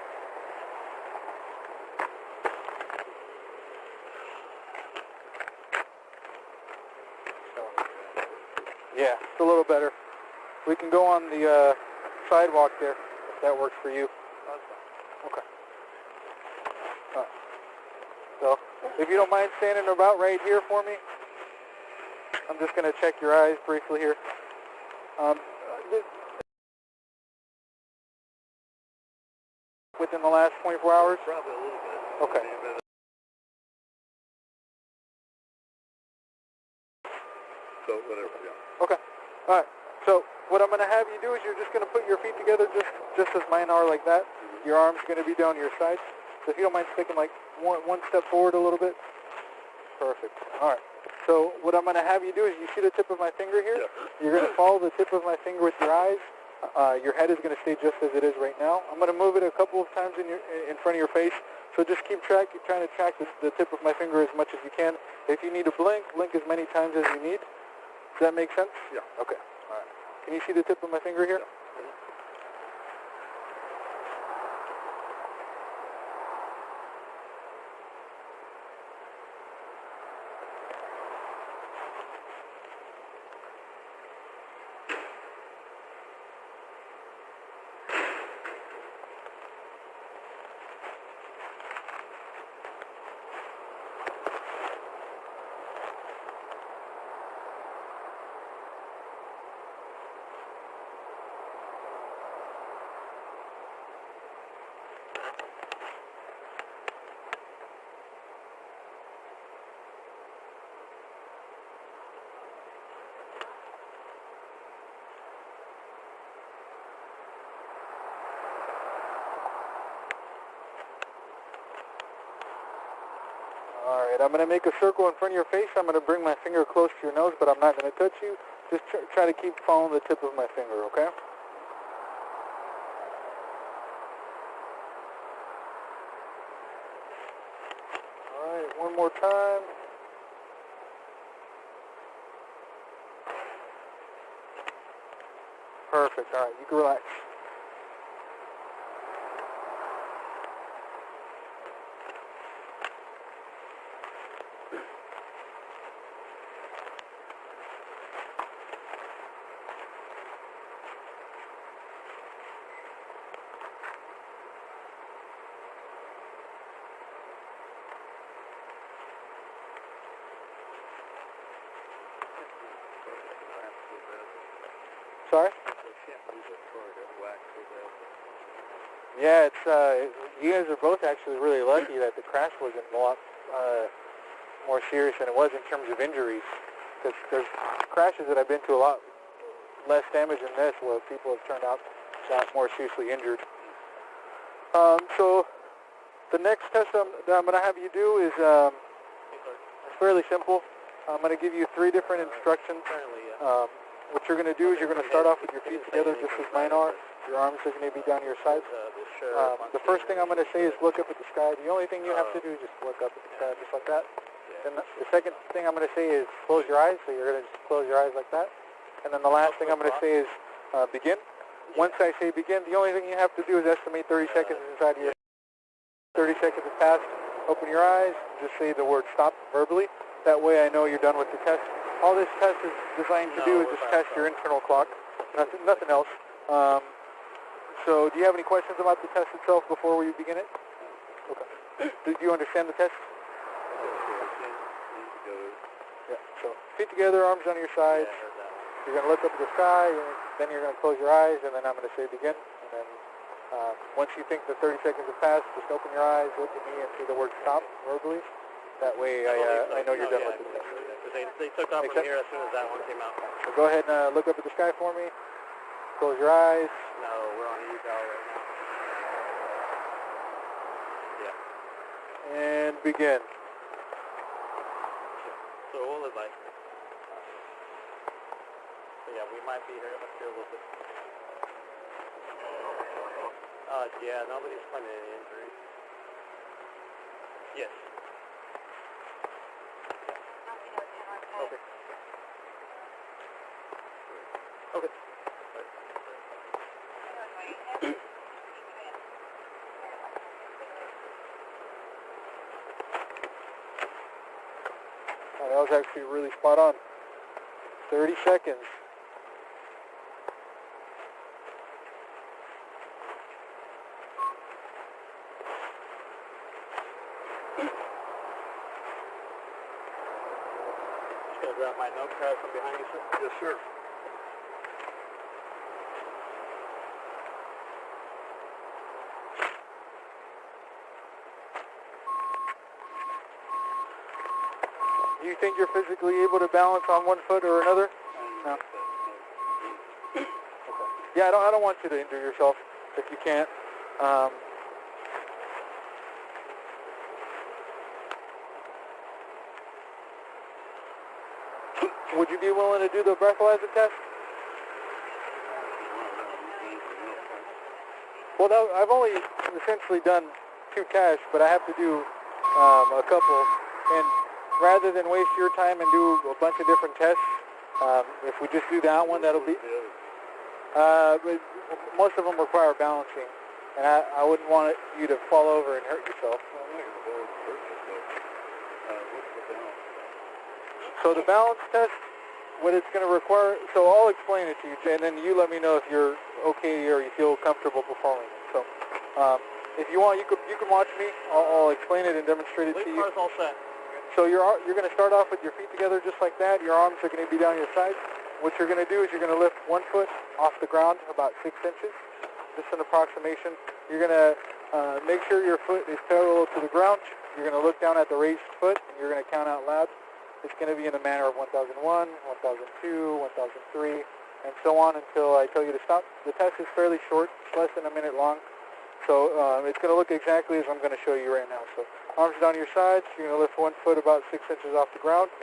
So, yeah, it's a little better. We can go on the sidewalk there if that works for you. Okay. So, if you don't mind standing about right here for me, I'm just going to check your eyes briefly here. Within the last 24 hours? Probably a little bit. Okay. So, whatever, yeah. Okay. All right. So, what I'm going to have you do is you're just going to put your feet together just as mine are, like that. Your arm's going to be down your sides. So if you don't mind sticking like one step forward a little bit. Perfect. All right. So what I'm going to have you do is, you see the tip of my finger here? Yeah. You're going to follow the tip of my finger with your eyes. Your head is going to stay just as it is right now. I'm going to move it a couple of times in front of your face. So just keep trying to track the tip of my finger as much as you can. If you need to blink as many times as you need. Does that make sense? Yeah. Okay. All right. Can you see the tip of my finger here? All right, I'm going to make a circle in front of your face. I'm going to bring my finger close to your nose, but I'm not going to touch you. Just try to keep following the tip of my finger, okay? All right, one more time. Perfect. All right, you can relax. Sorry? Yeah, it's you guys are both actually really lucky that the crash wasn't a lot more serious than it was in terms of injuries. Because there's crashes that I've been to a lot less damage than this, where people have turned out more seriously injured. So the next test that I'm going to have you do is fairly simple. I'm going to give you 3 different instructions. Apparently, yeah. What you're going to do is you're going to start off with your feet together just as mine are. Your arms are going to be down your sides. The first thing I'm going to say is look up at the sky. The only thing you have to do is just look up at the sky just like that. Then the second thing I'm going to say is close your eyes. So you're going to just close your eyes like that. And then the last thing I'm going to say is begin. Once I say begin, the only thing you have to do is estimate 30 seconds inside of your 30 seconds have passed. Open your eyes. Just say the word stop verbally. That way I know you're done with the test. All this test is designed to do is just test your internal clock. Nothing else. So do you have any questions about the test itself before we begin it? Okay. Do you understand the test? Yeah. So feet together, arms on your sides. You're going to look up at the sky, and then you're going to close your eyes, and then I'm going to say begin. And then once you think the 30 seconds have passed, just open your eyes, look at me, and say the word stop verbally. That way I know you're done with the test. They took off from here as soon as that one came out. So go ahead and look up at the sky for me. Close your eyes. No, we're on eval right now. Yeah. And begin. So what was I? So yeah, we might be here up here a little bit. Yeah, nobody's claiming any injuries. Yes. Okay. Okay. Oh, that was actually really spot on. 30 seconds. Just gonna grab my notepad from behind you, sir. Yes, sir. Do you think you're physically able to balance on one foot or another? No. Okay. Yeah, I don't want you to injure yourself if you can't. Would you be willing to do the breathalyzer test? Well, I've only essentially done 2 tests, but I have to do a couple. And rather than waste your time and do a bunch of different tests, if we just do that one, that'll be... most of them require balancing, and I wouldn't want you to fall over and hurt yourself. So the balance test, what it's going to require, so I'll explain it to you, and then you let me know if you're okay or you feel comfortable performing it. So if you want, you can watch me. I'll explain it and demonstrate it to you. Car's all set. So you're going to start off with your feet together just like that. Your arms are going to be down your sides. What you're going to do is you're going to lift one foot off the ground about 6 inches. Just an approximation. You're going to make sure your foot is parallel to the ground. You're going to look down at the raised foot, and you're going to count out loud. It's going to be in the manner of 1001, 1002, 1003, and so on until I tell you to stop. The test is fairly short. It's less than a minute long. So it's going to look exactly as I'm going to show you right now. So arms down your sides. You're going to lift one foot about 6 inches off the ground.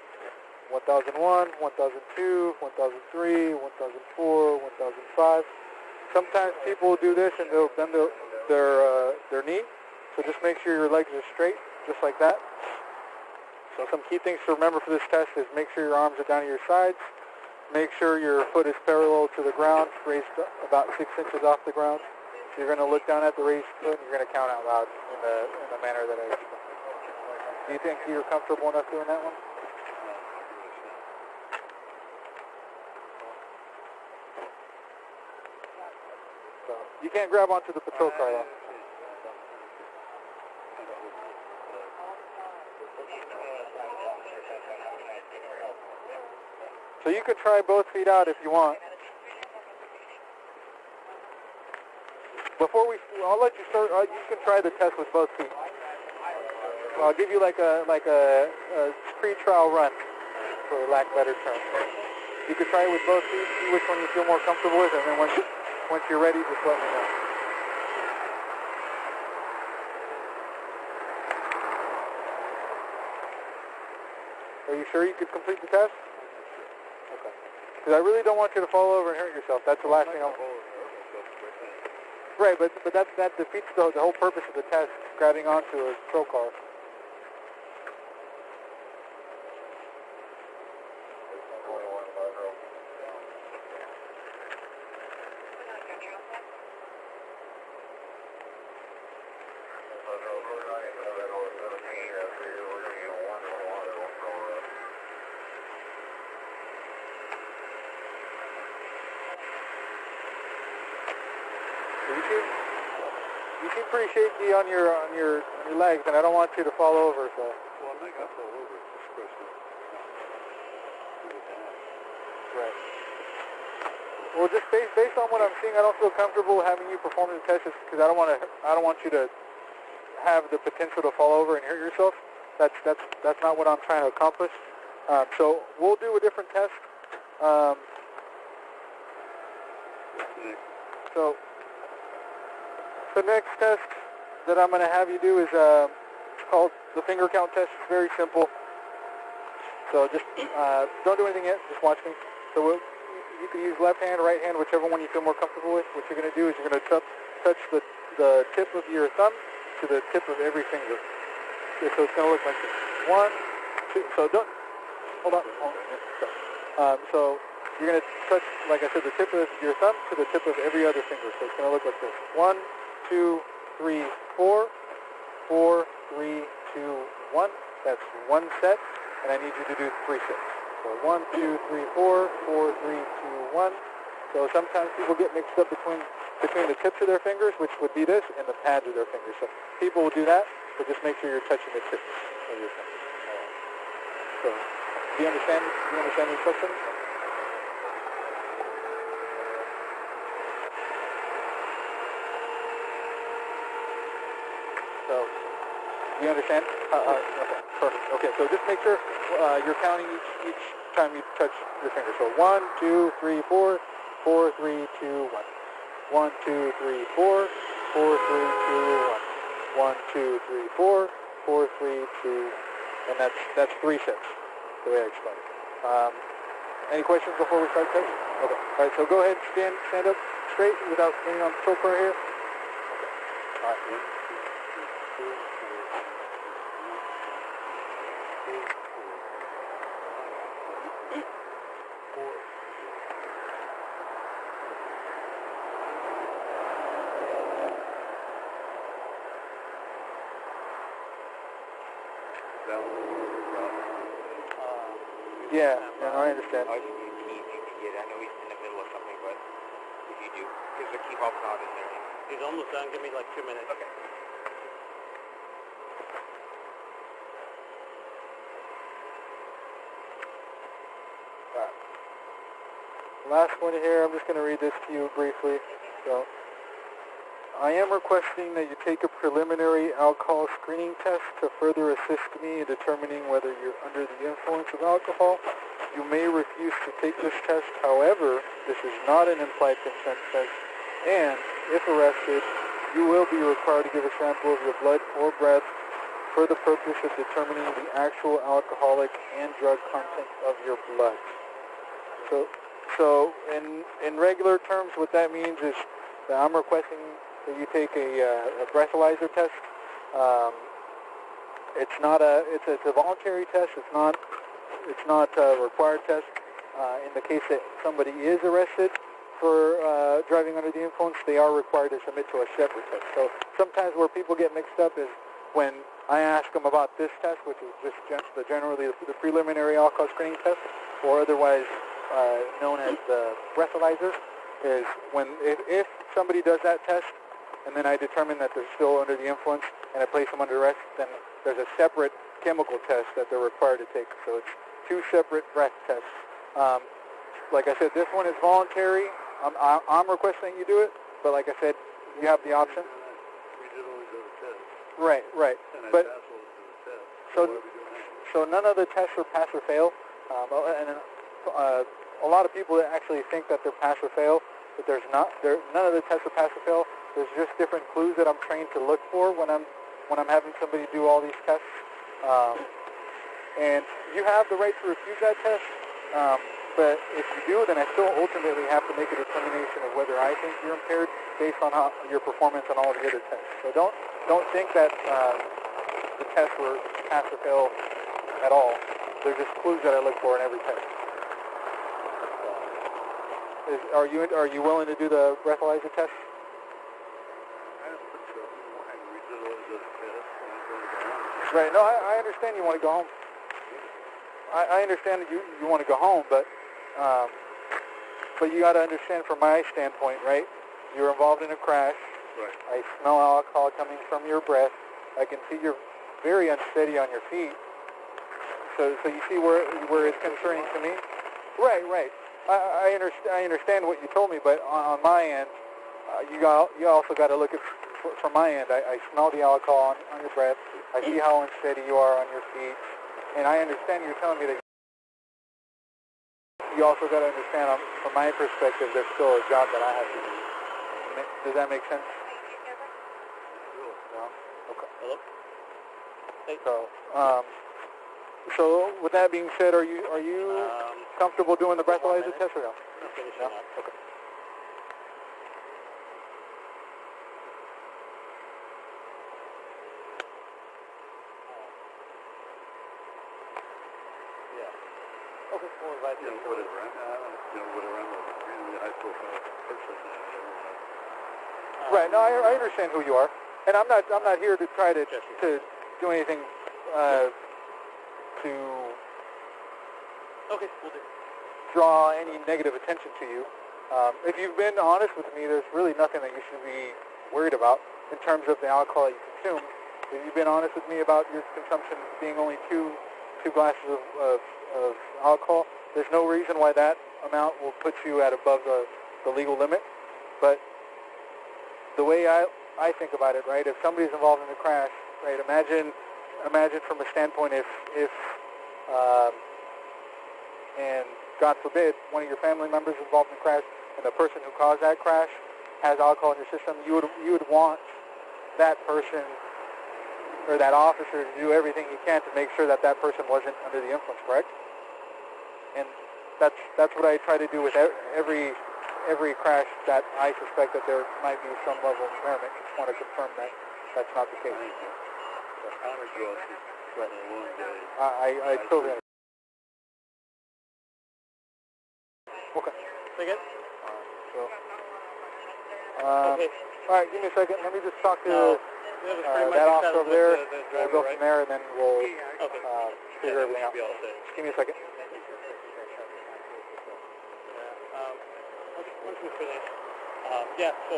1001, 1002, 1003, 1004, 1005. Sometimes people will do this and they'll bend their knee. So just make sure your legs are straight, just like that. So some key things to remember for this test is make sure your arms are down to your sides. Make sure your foot is parallel to the ground, raised about 6 inches off the ground. So you're going to look down at the raised foot and you're going to count out loud in the manner that I explained. Do you think you're comfortable enough doing that one? So you can't grab onto the patrol car though. So you could try both feet out if you want. I'll let you start. You can try the test with both feet. So I'll give you like a pre-trial run, for lack of a better term. You could try it with both feet, see which one you feel more comfortable with, and then once you're ready, just let me know. Are you sure you could complete the test? Okay. Because I really don't want you to fall over and hurt yourself. That's the last thing I want. Right, but that defeats the whole purpose of the test, grabbing onto a patrol car. You seem pretty shaky on your legs, and I don't want you to fall over. So. Well, I got fall over. It's just a question of right. Well, just based on what I'm seeing, I don't feel comfortable having you perform the test because I don't want you to have the potential to fall over and hurt yourself. That's not what I'm trying to accomplish. So we'll do a different test. So the next test that I'm going to have you do is it's called the finger count test. It's very simple. So just don't do anything yet. Just watch me. So you can use left hand or right hand, whichever one you feel more comfortable with. What you're going to do is you're going to touch the tip of your thumb to the tip of every finger. Okay, so it's going to look like this. 1, 2. So don't hold on. So you're going to touch, like I said, the tip of your thumb to the tip of every other finger. So it's going to look like this. 1, 2, 3, 4. 4, 3, 2, 1. That's one set, and I need you to do 3 sets. So 1, 2, 3, 4, 4, 3, 2, 1. So sometimes people get mixed up between the tips of their fingers, which would be this, and the pads of their fingers. So people will do that, but just make sure you're touching the tips of your fingers. So do you understand the instructions? So do you understand? Okay, perfect. Okay, so just make sure you're counting each time you touch your finger. So 1, 2, 3, 4, 4, 3, 2, 1. 1, 2, 3, 4, 4, 3, 2, 1. 1, 2, 3, 4, 4, 3, 2, and that's 3 sets, the way I explained it. Any questions before we start touching? Okay. All right, so go ahead and stand up straight without leaning on the patrol car here. Okay. All right. Yeah, I understand. I just need Keith. You can get. I know he's in the middle of something, but if you do, because the Keith help's not in there. He's almost done. Give me like 2 minutes. Okay. Last one here, I'm just going to read this to you briefly. So, I am requesting that you take a preliminary alcohol screening test to further assist me in determining whether you're under the influence of alcohol. You may refuse to take this test. However, this is not an implied consent test, and if arrested, you will be required to give a sample of your blood or breath for the purpose of determining the actual alcoholic and drug content of your blood. So in regular terms, what that means is that I'm requesting that you take a breathalyzer test. It's a voluntary test. It's not a required test. In the case that somebody is arrested for driving under the influence, they are required to submit to a separate test. So sometimes where people get mixed up is when I ask them about this test, which is just generally the preliminary alcohol screening test, or otherwise known as the breathalyzer, is when if somebody does that test and then I determine that they're still under the influence and I place them under arrest, then there's a separate chemical test that they're required to take. So it's 2 separate breath tests. Like I said, this one is voluntary. I'm requesting you do it, but like I said, you have the option. We did only do the test. Right. And But I passed all of the test. so Why are we doing that? so none of the tests are pass or fail. A lot of people actually think that they're pass or fail, but there's not. None of the tests are pass or fail. There's just different clues that I'm trained to look for when I'm having somebody do all these tests. And you have the right to refuse that test, but if you do, then I still ultimately have to make a determination of whether I think you're impaired based on your performance on all of the other tests. So don't think that the tests were pass or fail at all. They're just clues that I look for in every test. Are you willing to do the breathalyzer test? Right. No, I understand you want to go home. I understand that you want to go home, but you got to understand from my standpoint, right? You're involved in a crash. Right. I smell alcohol coming from your breath. I can see you're very unsteady on your feet. So you see where it's concerning to me? Right. I understand what you told me, but on my end, you also got to look at from my end. I smell the alcohol on your breath. I see how unsteady you are on your feet, and I understand you're telling me that. You also got to understand, from my perspective, there's still a job that I have to do. Does that make sense? No. Okay. Hello? Hey. So with that being said, are you comfortable doing the breathalyzer test or no? I'm finishing No? up. Okay. Yeah. Okay. Well, if I You know, whatever. I'm a really high-profile person. Right. No, I understand who you are, and I'm not here to try to do anything to Okay, we'll do. draw any negative attention to you. If you've been honest with me, there's really nothing that you should be worried about in terms of the alcohol you consume. If you've been honest with me about your consumption being only two glasses of alcohol, there's no reason why that amount will put you at above the legal limit. But the way I think about it, right, if somebody's involved in a crash, right, imagine from a standpoint if and God forbid, one of your family members involved in a crash, and the person who caused that crash has alcohol in your system, you would want that person or that officer to do everything he can to make sure that person wasn't under the influence, correct? And that's what I try to do with every crash that I suspect that there might be some level of impairment. I just want to confirm that that's not the case. I'm exhausted. Right. A long day. I totally understand. Okay. Say again? Okay. All right, give me a second. Let me just talk to That was pretty much that officer settled over there. with the We'll driver, go right? from there, and then we'll Okay. figure everything out. Be all set. Just give me a second. Once we finish, so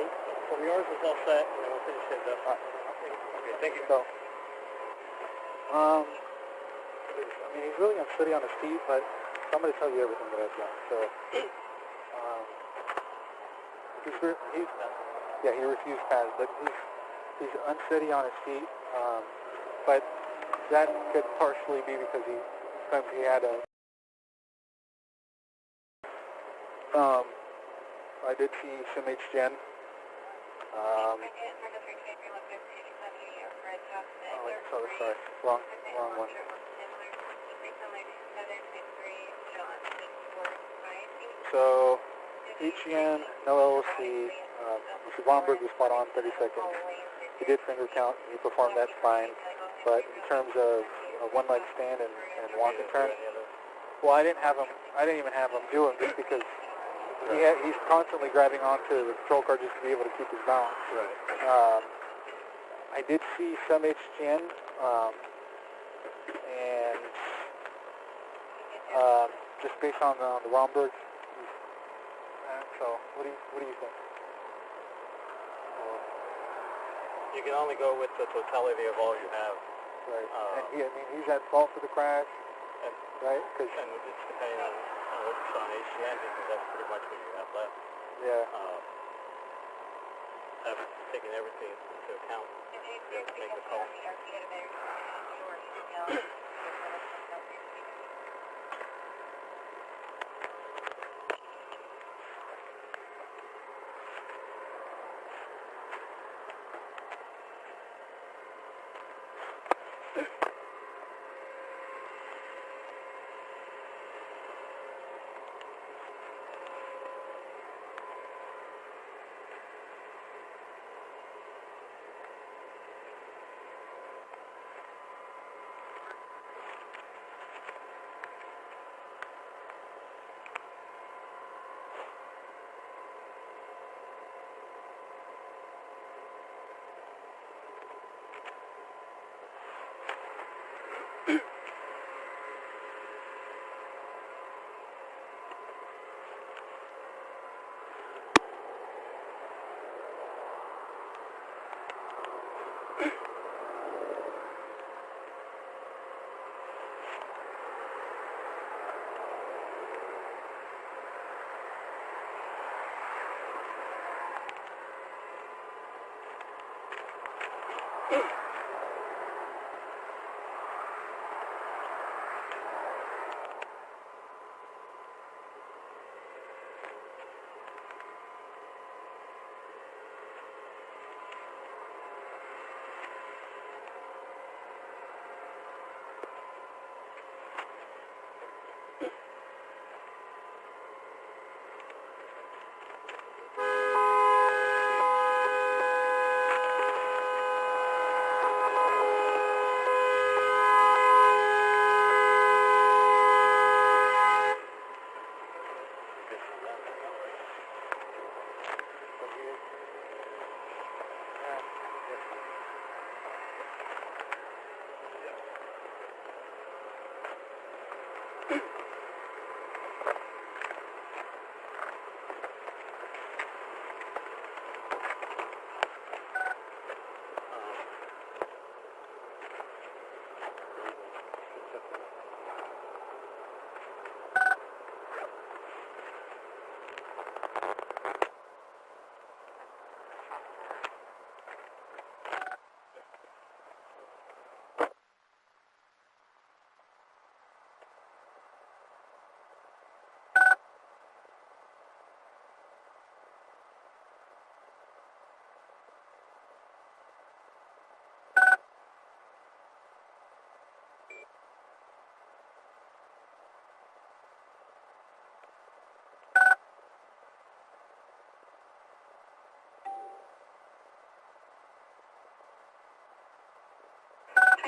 from yours is all set, and then we'll finish it up. All right. Okay, thank you. So, I mean, he's really unsteady on his feet, but I'm going to tell you everything that I've done. So, he refused pass, but he's unsteady on his feet. But that could partially be because he had a. I did see some Gen. Sorry, wrong one. So, HGN, no LLC, Mr. Blomberg was spot on, 30 seconds. He did finger count, he performed that fine, but in terms of a one-leg stand and walk and turn, well, I didn't even have him do it just because he's constantly grabbing onto the control card just to be able to keep his balance. Right. I did see some HGN, and just based on the Romberg. So, what do you think? You can only go with the totality of all you have. Right. And he's at fault for the crash, right? And it's depending on what you saw on HCN, because that's pretty much what you have left. Yeah. I've taken everything into account to make the call.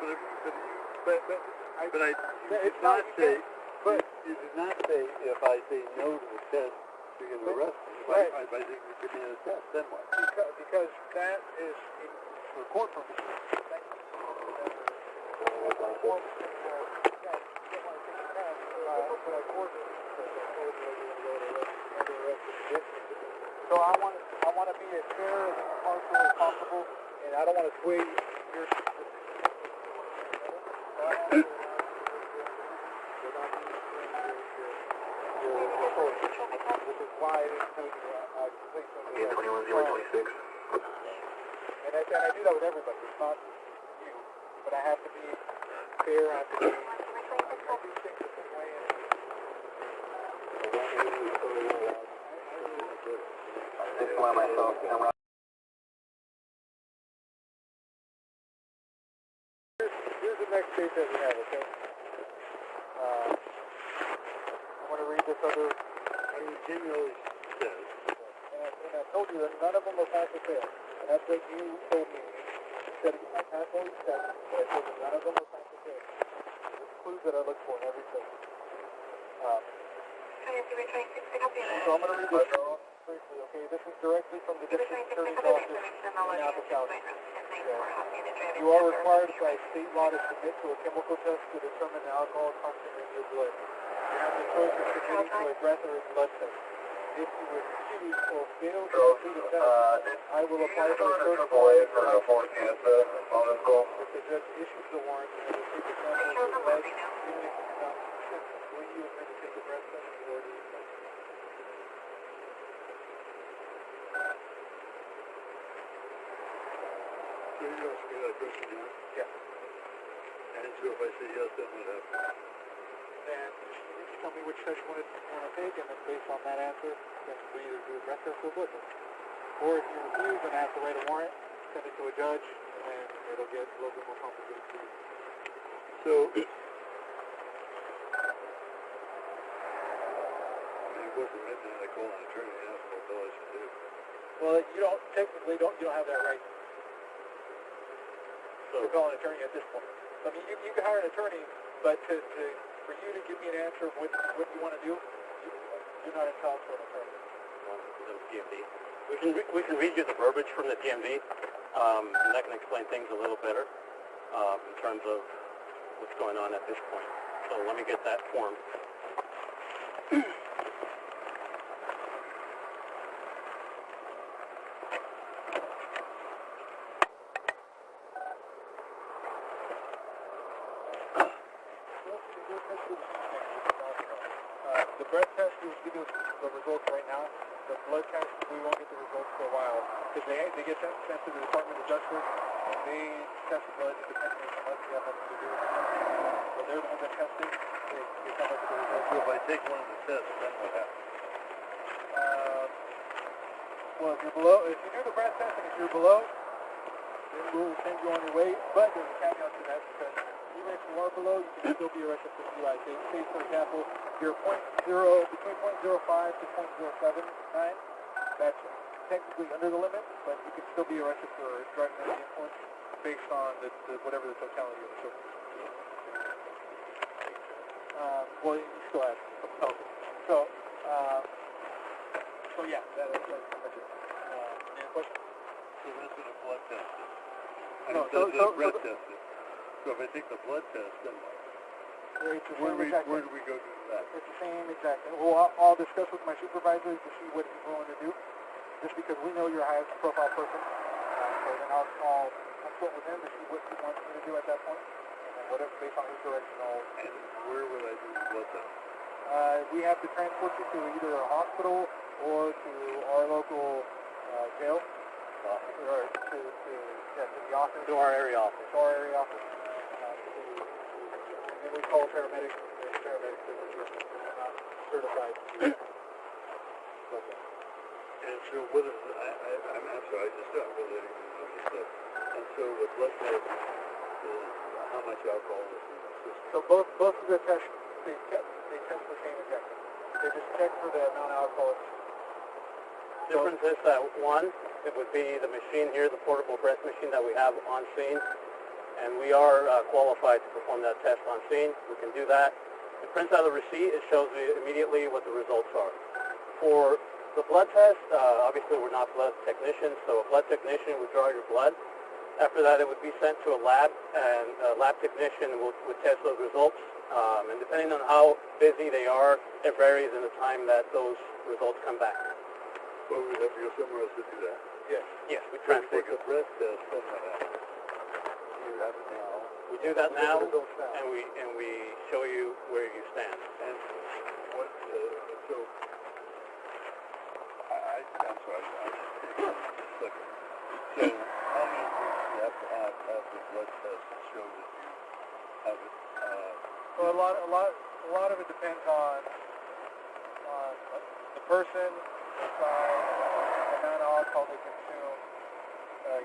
But you did not say, you did not say if I say no to the test, you're going to arrest me. Right. If I think you give me a test, then what? Because that is for court purposes. So I want to be as fair and impartial as possible, and I don't want to sway your. Which is why I didn't tell you I placed on the 21-0-26. And I do that with everybody. It's not you, but I have to be fair. I have to be. I do things the same way. Here's the next case that we have, okay? I'm going to read this other. He generally says, And I told you that none of them will pass the fail. And that's what you told me. You said I passed all these tests, but I told you none of them will pass the fail. There's clues that I look for in every test. So I'm going to read this briefly, okay? This is directly from the District Attorney's Office in Napa County. You are required by state law to submit to a chemical test to determine the alcohol content in your blood. You have the choice of submitting to a breath or a blood test. If you refuse or fail to complete a test, I will apply for a protocol. If the judge issues the warrant and will take a sample of your blood, even if you do not consent, will you agree to take a breath test or do you test? so you ask me that question, Yeah. and so if I say yes, then what happens? And you tell me which test you want to take, and then based on that answer, then we either do a breath test or a blood test. Or if you refuse, then I have to write a warrant, send it to a judge, and then it'll get a little bit more complicated for you. So, it wasn't written that I call an attorney and ask what the hell I should do. Well, you don't have that right to call an attorney at this point. I mean, you can hire an attorney, but for you to give me an answer of what you want to do, you're not entitled to an attorney. The DMV. We can read you the verbiage from the DMV, and that can explain things a little better in terms of what's going on at this point. So let me get that form. The breath test is give you the results right now. The blood test, we won't get the results for a while because they get sent to the Department of Justice and they test the blood independently from us. We have nothing to do with it. So they're the ones that test it. They come up with the results. So if I take one of the tests, then what happens? Well, if you're below, if you do the breath test and if you're below, then we'll send you on your way. But there's a caveat to that because even if you are below, you can still be arrested for DUI. Say, for example, you're between 0.05 to 0.079. That's technically under the limit, but you can still be arrested for driving under the influence based on whatever the totality of the circumstances. Well, you still have. Okay. So yeah, that's it. Any questions? So that's what a blood test is. No, That's what a breath test is. So if I take the blood test, then what? Where do we go do that? It's the same exact thing. Well, I'll discuss with my supervisor to see what he's willing to do, just because we know you're a highest profile person. So then I'll consult with him to see what he wants me to do at that point, and then whatever, based on his direction, And where would I do the blood test? we have to transport you to either a hospital or to our local jail, or to the office. To our area office. To our area office. And then we call paramedics. And paramedics that are not certified. And so what is, I'm sorry, I just don't really know this stuff. And so the blood test is how much alcohol is in the system. So both of the tests, they test the same exact thing. They just check for the amount of alcohol. Difference is that one, it would be the machine here, the portable breath machine that we have on scene, and we are qualified to perform that test on scene. We can do that. It prints out the receipt. It shows me immediately what the results are. For the blood test, obviously we're not blood technicians, so a blood technician would draw your blood. After that, it would be sent to a lab, and a lab technician would test those results. And depending on how busy they are, it varies in the time that those results come back. Well, we have to go somewhere else to do that. Yes. Yes, we transport Take you. a breath test, something like that. You have it now. We do that now, and we show you where you stand. And what, so, I'm sorry, look, so how many weeks do you have to have after the blood test to show that you have it? Well, a lot of it depends on the person, the size, the amount of alcohol they consume,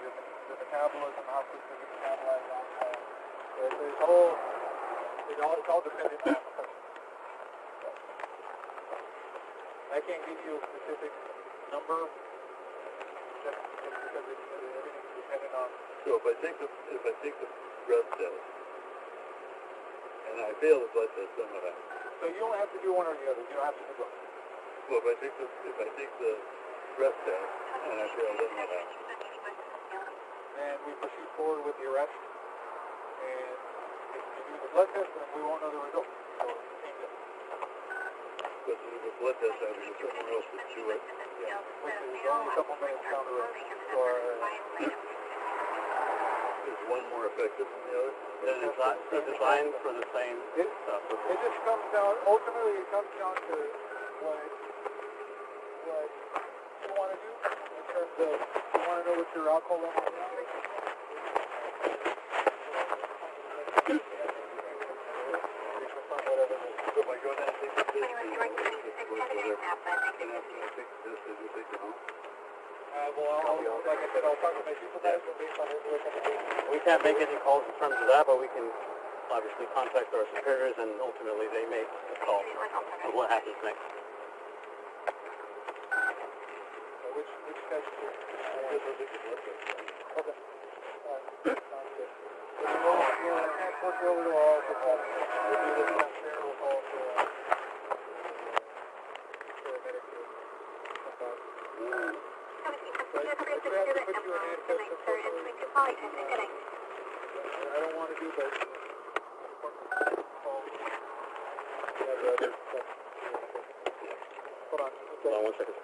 your metabolism, how quickly you metabolize alcohol. It's all dependent on the person. I can't give you a specific number just because everything's dependent on. So if I take the breath test and I fail the blood test, then what happens? So you don't have to do one or the other. You don't have to do both. Well, if I take the breath test and I fail, then what happens? And we proceed forward with the arrest. And if you do the blood test, then we won't know the results. So it's the same thing. But to do the blood test, I have to go somewhere else to do it. Which is only a couple minutes down the road. So Is one more effective than the other? They're designed for the same it purpose. just comes down, ultimately it comes down to what you want to do in terms of, you want to know what your alcohol level is. So if I go down and take the test, whatever, and after I take the test, they just take it home? Like I said, I'll talk to my supervisor based on his recommendation. We can't make any calls in terms of that, but we can obviously contact our superiors, and ultimately they make a call of what happens next. Which test is it? I guess I'll take the blood test. Okay. Sounds good. We'll transport you over to our office. We'll do this downstairs. We'll call for a medic to come back. I don't want to do that. Hold on. Hold on 1 second.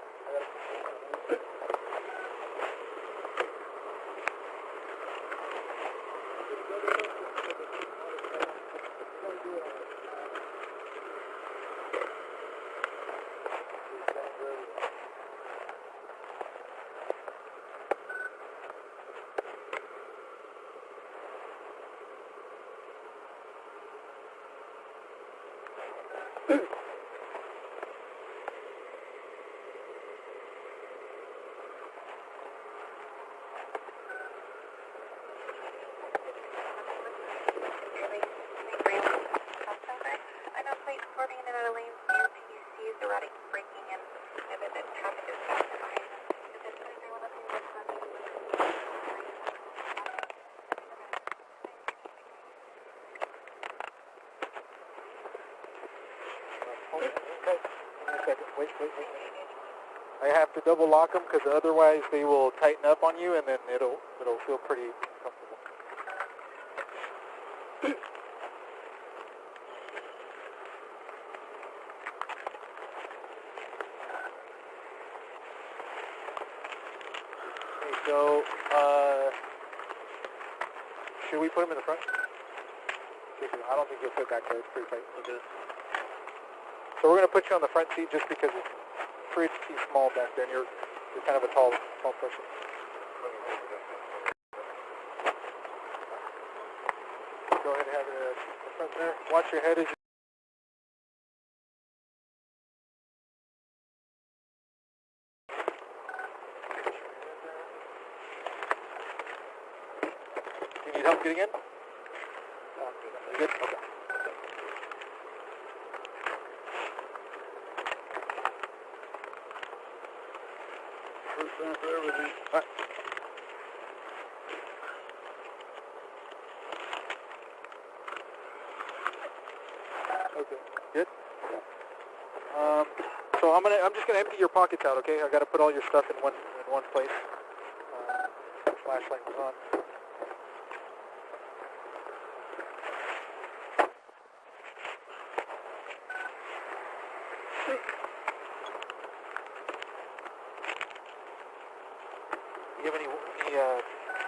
Wait. I have to double lock them because otherwise they will tighten up on you, and then it'll feel pretty comfortable. Okay, so should we put them in the front? I don't think you'll fit back there. It's pretty tight. Okay. So we're going to put you on the front seat just because it's pretty small back there, and you're kind of a tall person. Go ahead and have it in the front there. Watch your head as you... You need help getting in? You good? Okay. First time for everything. All right. Okay. Good? So I'm just gonna empty your pockets out, okay? I gotta put all your stuff in one place. Flashlight was on. Do you have any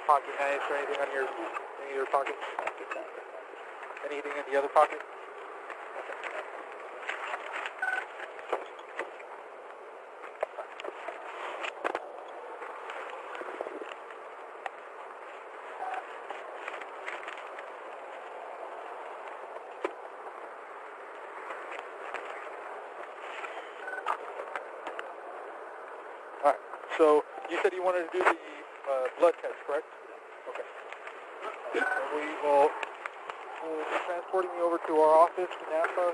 pocket knives or anything on any of your pockets? Anything in the other pocket? Alright, so you said you wanted to do the blood test, correct? Okay. So we'll be transporting you over to our office to NASA.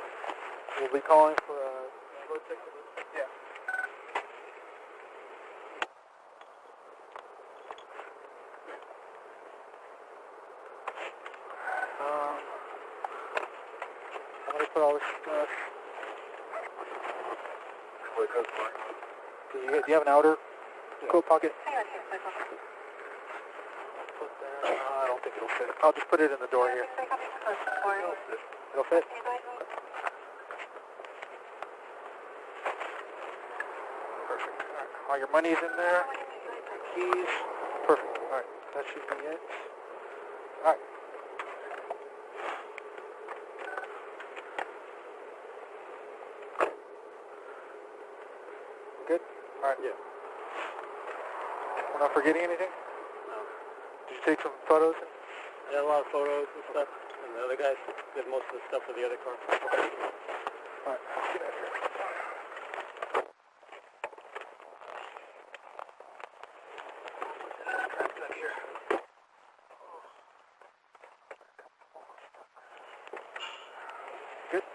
We'll be calling for a blood test. Yeah. I'm going to put all this stuff. Do you have an outer coat pocket? Put there. I don't think it'll fit. I'll just put it in the door here. It'll fit? Perfect. All right. All your money's in there. Keys. Perfect. All right. That should be it. All right. Good? All right. Yeah. We're not forgetting anything? No. Did you take some photos? I got a lot of photos and stuff, and the other guys did most of the stuff for the other car. Okay. All right. Let's get out of here. Back here. Good?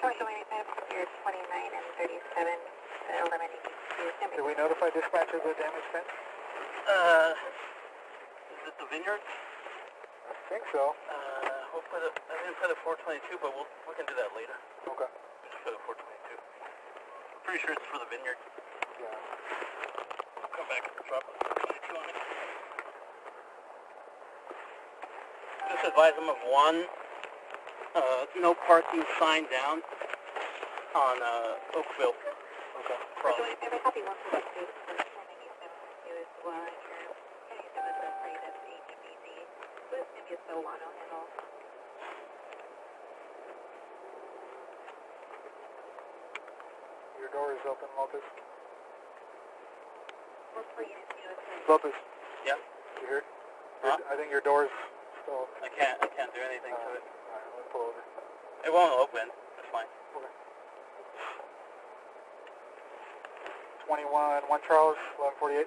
Commercial 85, you're 29 and 37, eliminating you. Did we notify dispatch of the damage fence? Is it the Vineyard? I think so. We'll put it, I didn't put it 422, but we can do that later. Okay. Just put it 422. I'm pretty sure it's for the Vineyard. Yeah. Come back and drop it 422 on it. Just advise them of one, no parking sign down on Oakville. Okay. Commercial 85, copy 142, is one, you're 27, that's right, that's HBD, with India Solano handle. Your door is open, Lopez. Multiple units, Lopez. Yeah. You hear? Huh? I think your door's still... I can't do anything to it. Alright, let me pull over. It won't open. It's fine. Okay. 21, 1 Charles, 1148.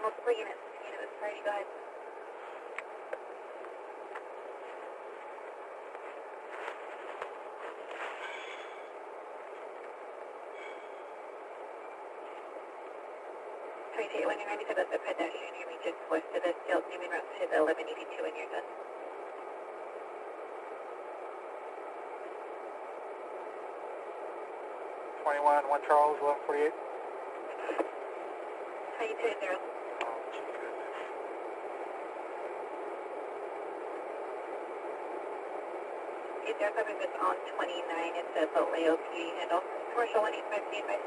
multiple units, this party, go ahead. When you're ready to the pedestrian, you reach just west of the steel moving route to the 1182 when you're done. One Charles, 1148. How you doing, Daryl? Oh, goodness. Is there coverage that's on 29? It's a Vallejo PA handle. Commercial 185.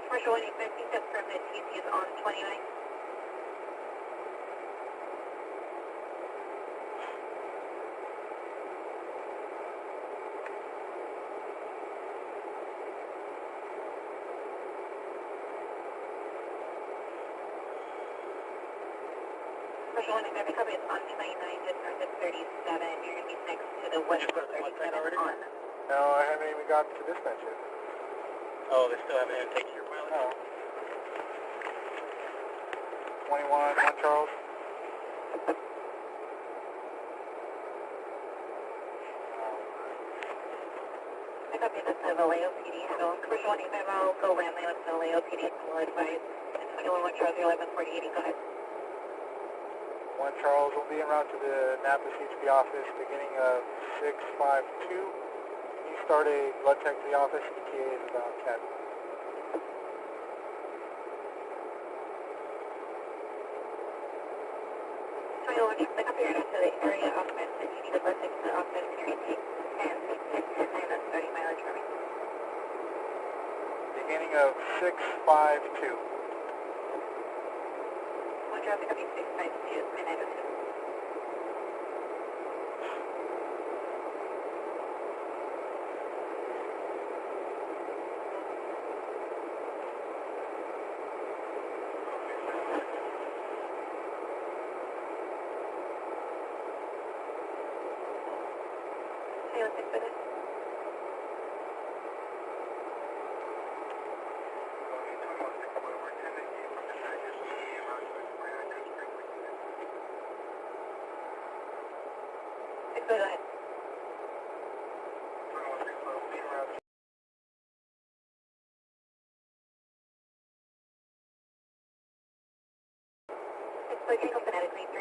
Commercial 185, confirm that TC is on 29. Commercial 185, copy is on 29, just north of 37. You're going to be next to the west of 37 on. No, I haven't even gotten to dispatch yet. Oh, they still haven't even taken your mileage? No. 21, 1 Charles. pick up units to Vallejo PD. So, commercial 180, go landline with Vallejo PD, will advise. And 21 Charles, 114080, go ahead. 1 Charles will be en route to the Napa CHP office beginning of 652. Can you start a blood tech to the office? ETA is about 10. 21 Charles, pick up your unit to the area office. If you need a blood tech to the office, your ETA 10, that's 30 mileage for me. Beginning of 652. 1 Charles, pick up your 652, and I go to. Go ahead. It's looking phonetically 3.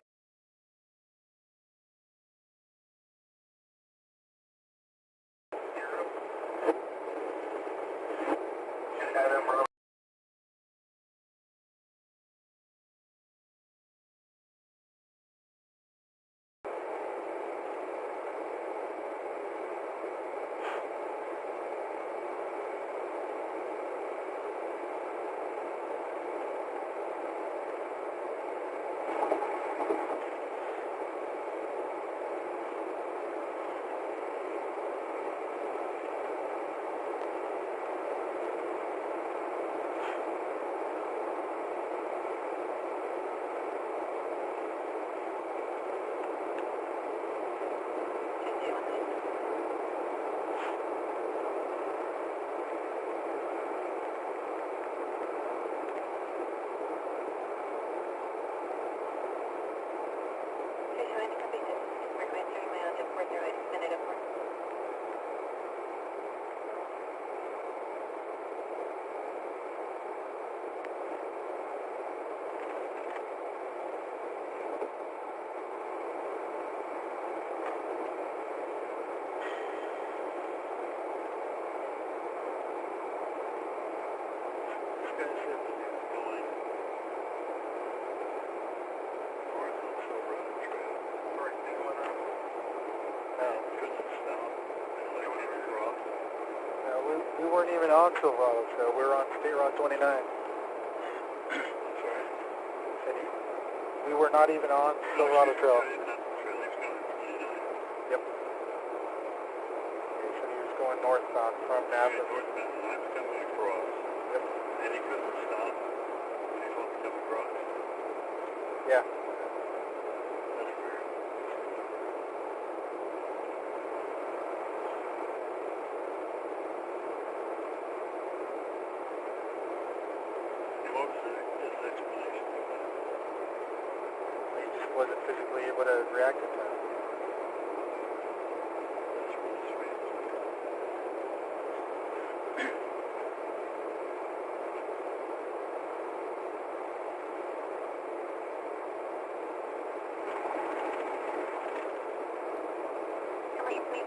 We weren't even on Silverado Trail. We were on State Route 29. We were not even on Silverado Trail. Yep. He said he was going northbound from Napa. I'm coming across. Yep. And he couldn't stop when he wanted to come across. Yeah. That's weird. And what was his explanation for that? He just wasn't physically able to react in time. That's really strange.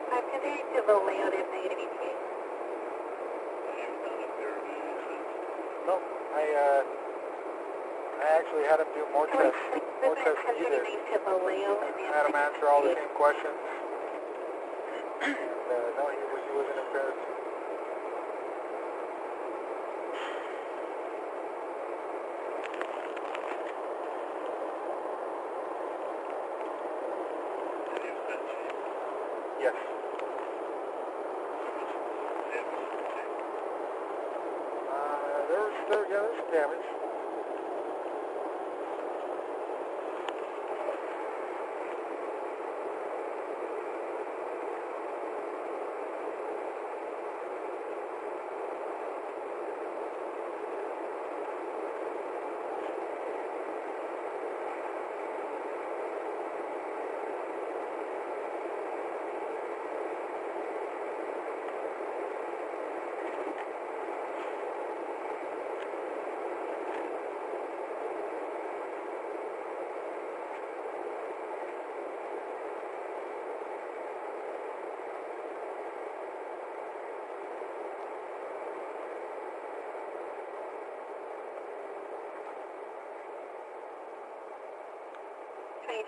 I've continued to the layout of negative ETA. I haven't done up there since. No, I actually had him do more tests than you did. I had him answer all the same questions. And no, he wasn't impaired. And he was that cheap. Yes. There's some damage.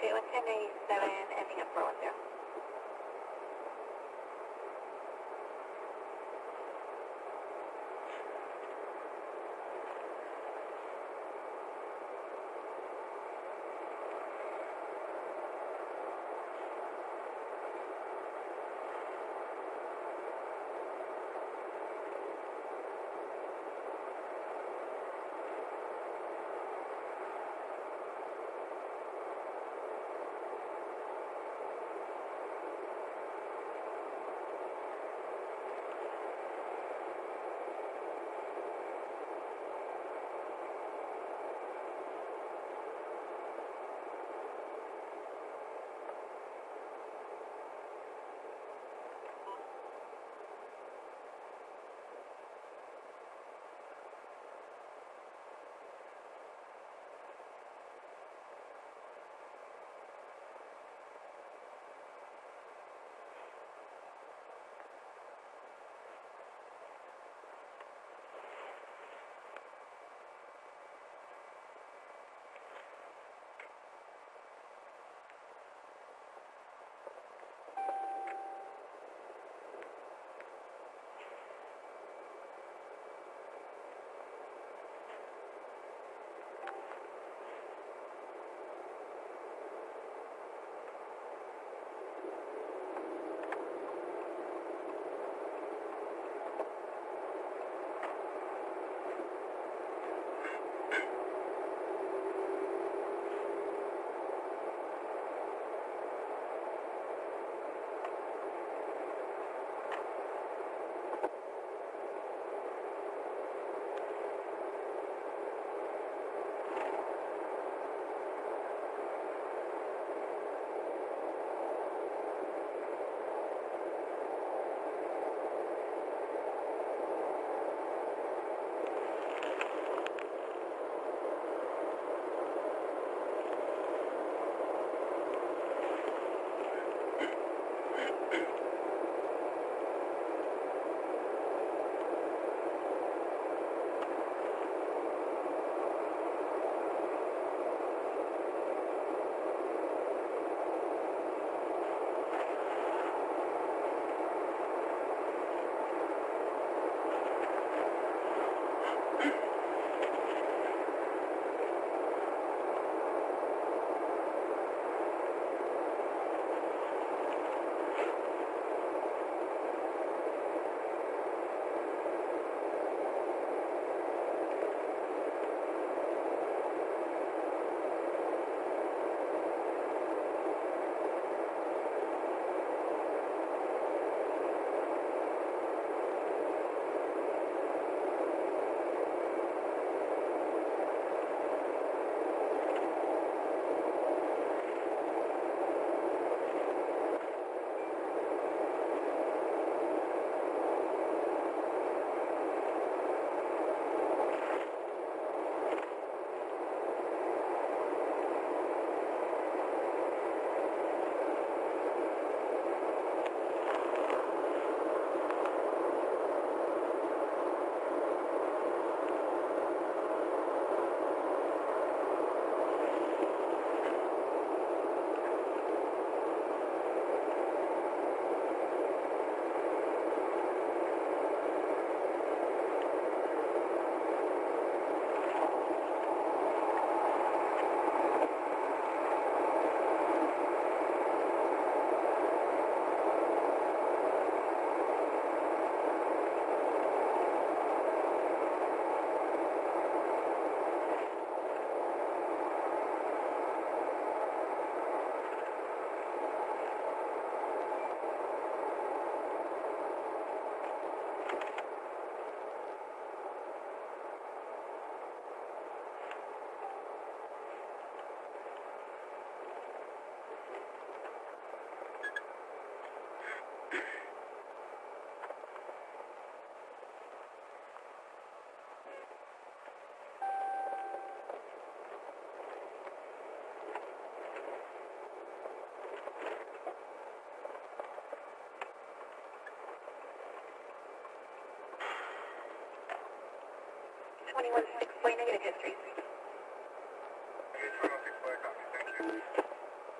Okay, 1097, ending at 410. Negative history. Okay, 2164, copy. Thank you.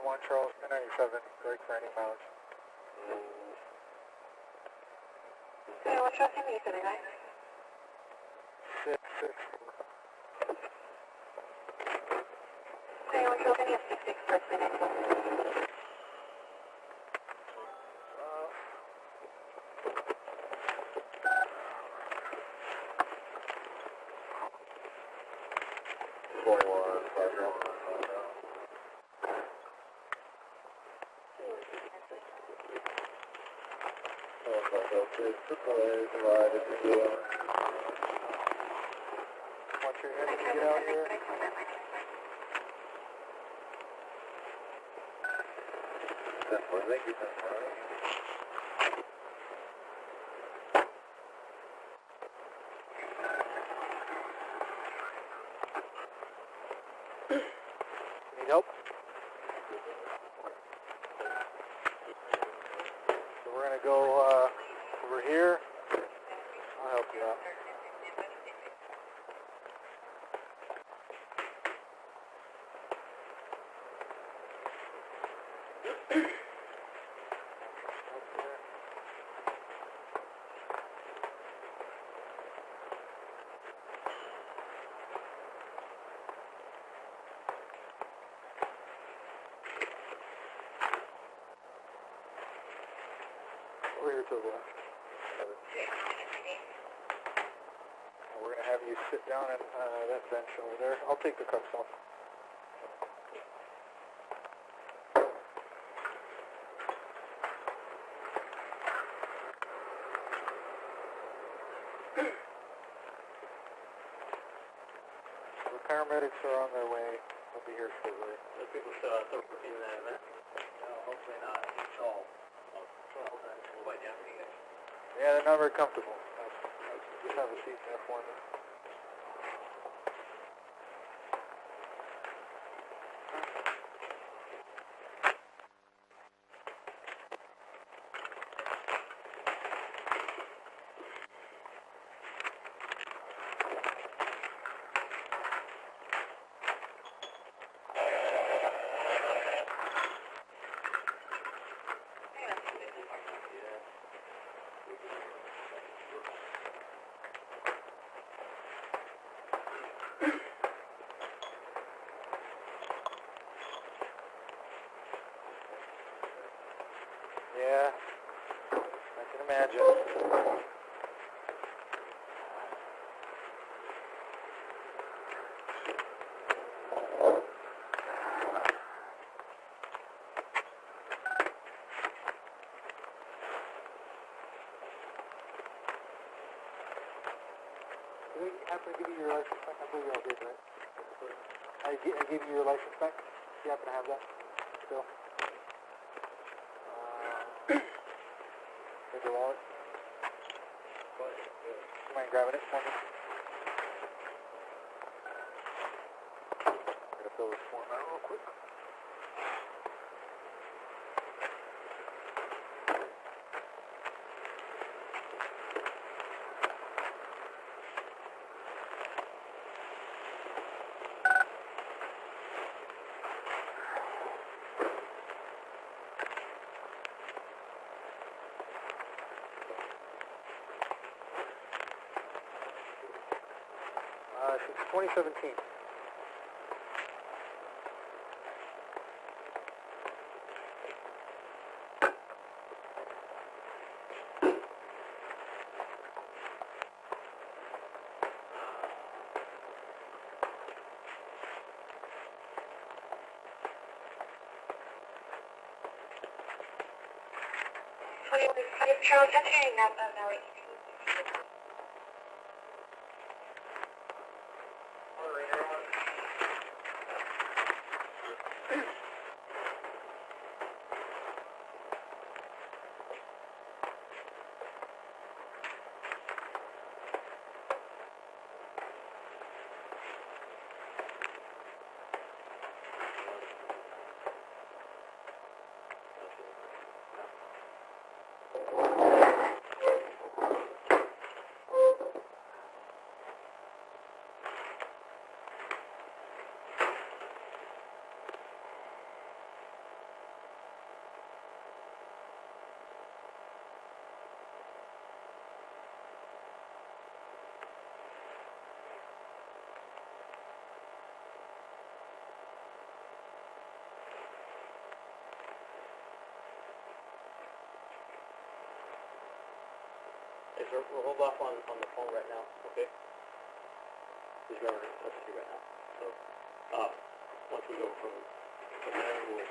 1 Charles, 1097, break for any mileage. Hey, what's your name today, guys? 664. Hey, what's your name? 66%. Once you're ready to get out here. Thank you. Need help? So we're going to go over here. I'll help you out. Over here to the left. We're going to have you sit down at that bench over there. I'll take the cuffs off. The paramedics are on their way. They'll be here shortly. The people still out there working in that event? No, hopefully not. It's all by deputy. Yeah, they're not very comfortable. Just have a seat there for them. Yeah, I can imagine. Did I happen to give you your license back? I believe you all did, right? I gave you your license back? You happen to have that still? Here's your wallet. You mind grabbing it for me? I'm going to fill this form out real quick. Since 2017. Charles, I'm hearing that now. Okay, sir, we'll hold off on the phone right now, okay? He's going to custody right now. So, once we go from there, we'll...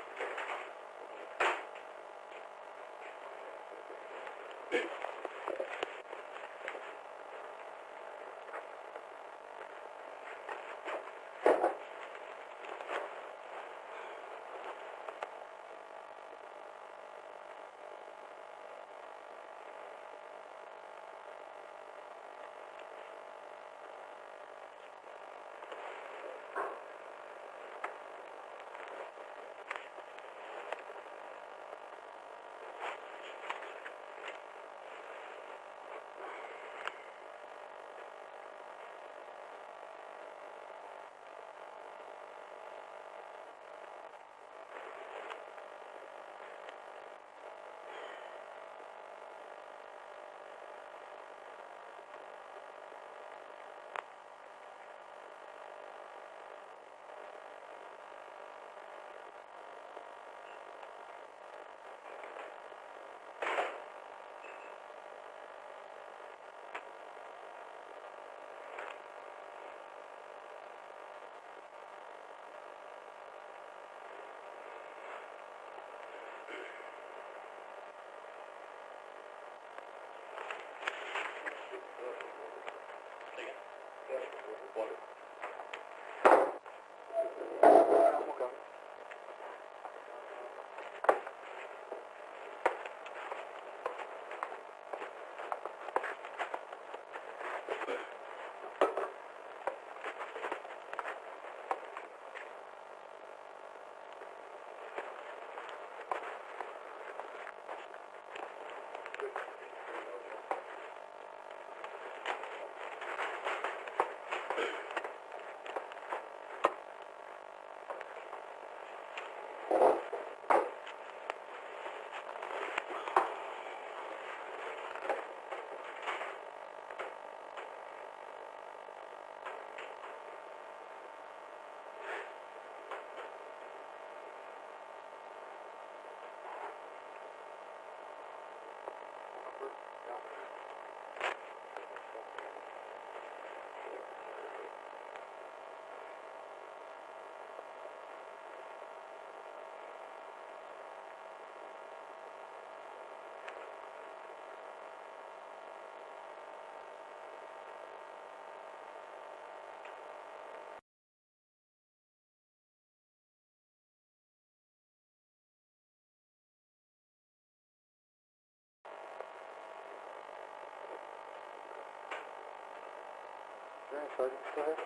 Sergeant, go ahead.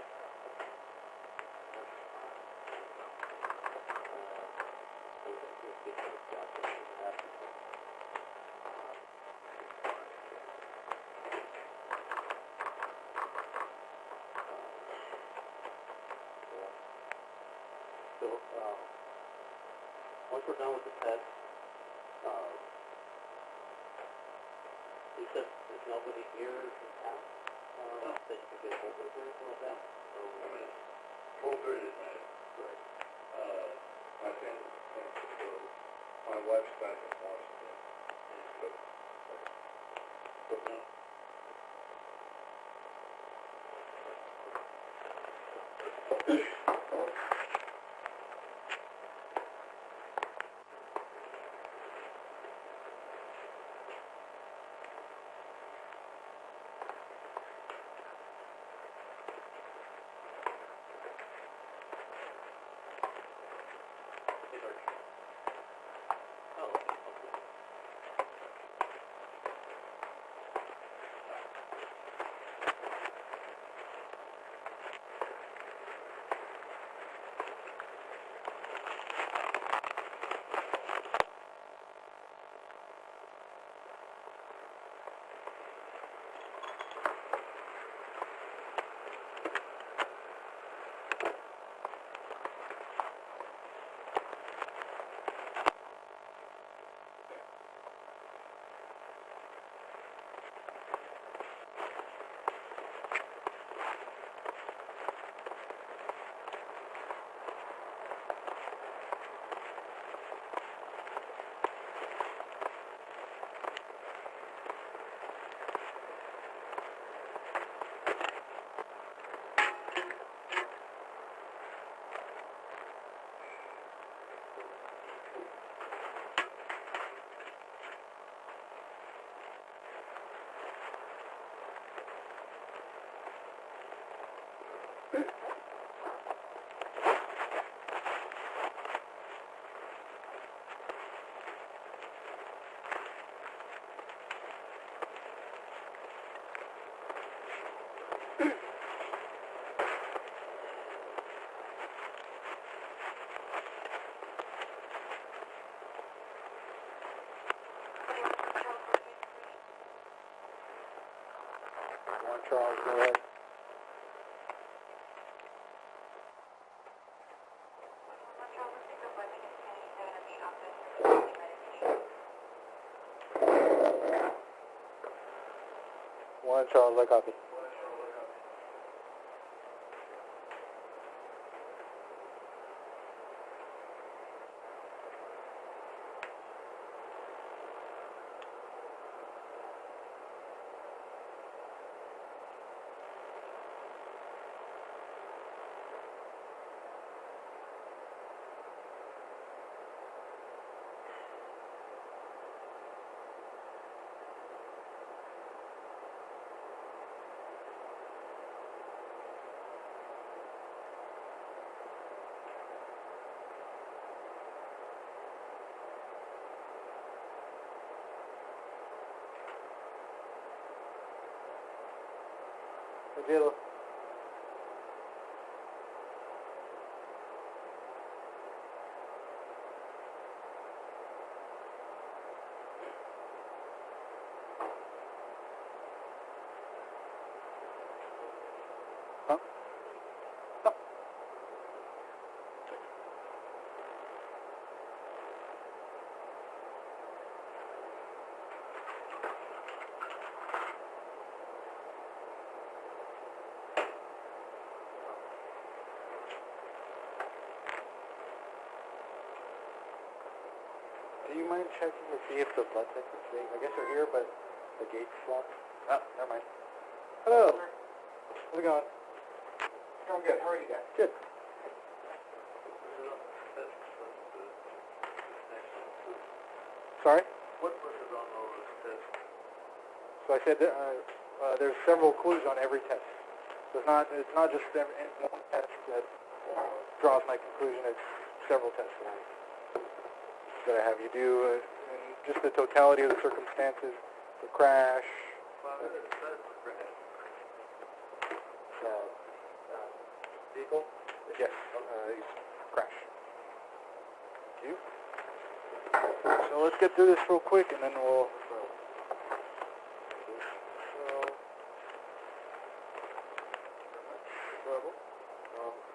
So, once we're done with the test, you said there's nobody here in town that you could get hold of or anything like that? I mean, 4:30 at night. Right. My family's in San Francisco. My wife's back in Washington. But no. Oh, okay. Charles, go ahead. One Charles, I copy. Angelo. Huh? No. Do you mind checking to see if the blood test is safe? I guess they're here, but the gate's locked. Oh, never mind. Hello. How's it going? Going good. How are you guys? Good. Sorry? What pushes on all this test? So I said there's several clues on every test. So it's not just one test that draws my conclusion. It's several tests that I have you do, and just the totality of the circumstances, the crash. Vehicle? Yes, crash. Thank you. So let's get through this real quick, and then we'll.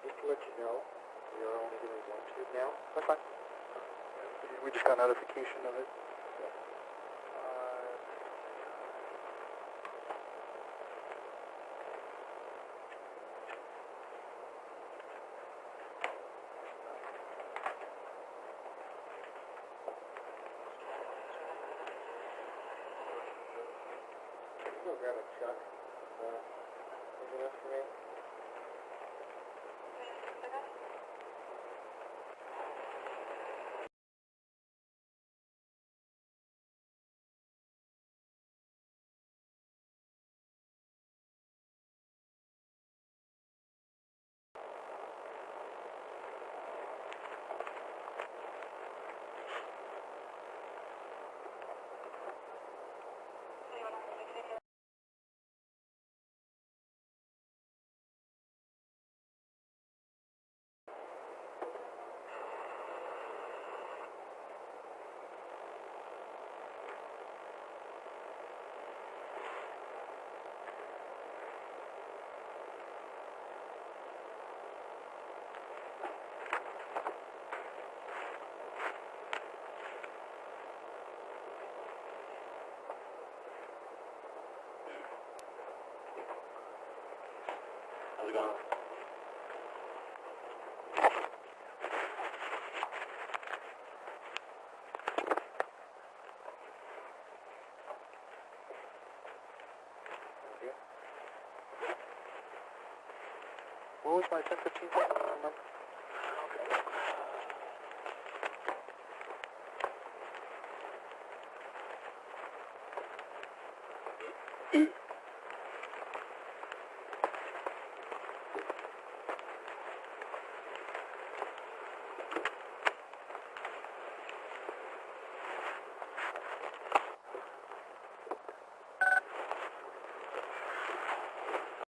Just to let you know, we are only doing one tube now. That's fine. We just got notification of it. Go grab a truck. Anything else for me? How's it going? What was my 10:15? I don't remember.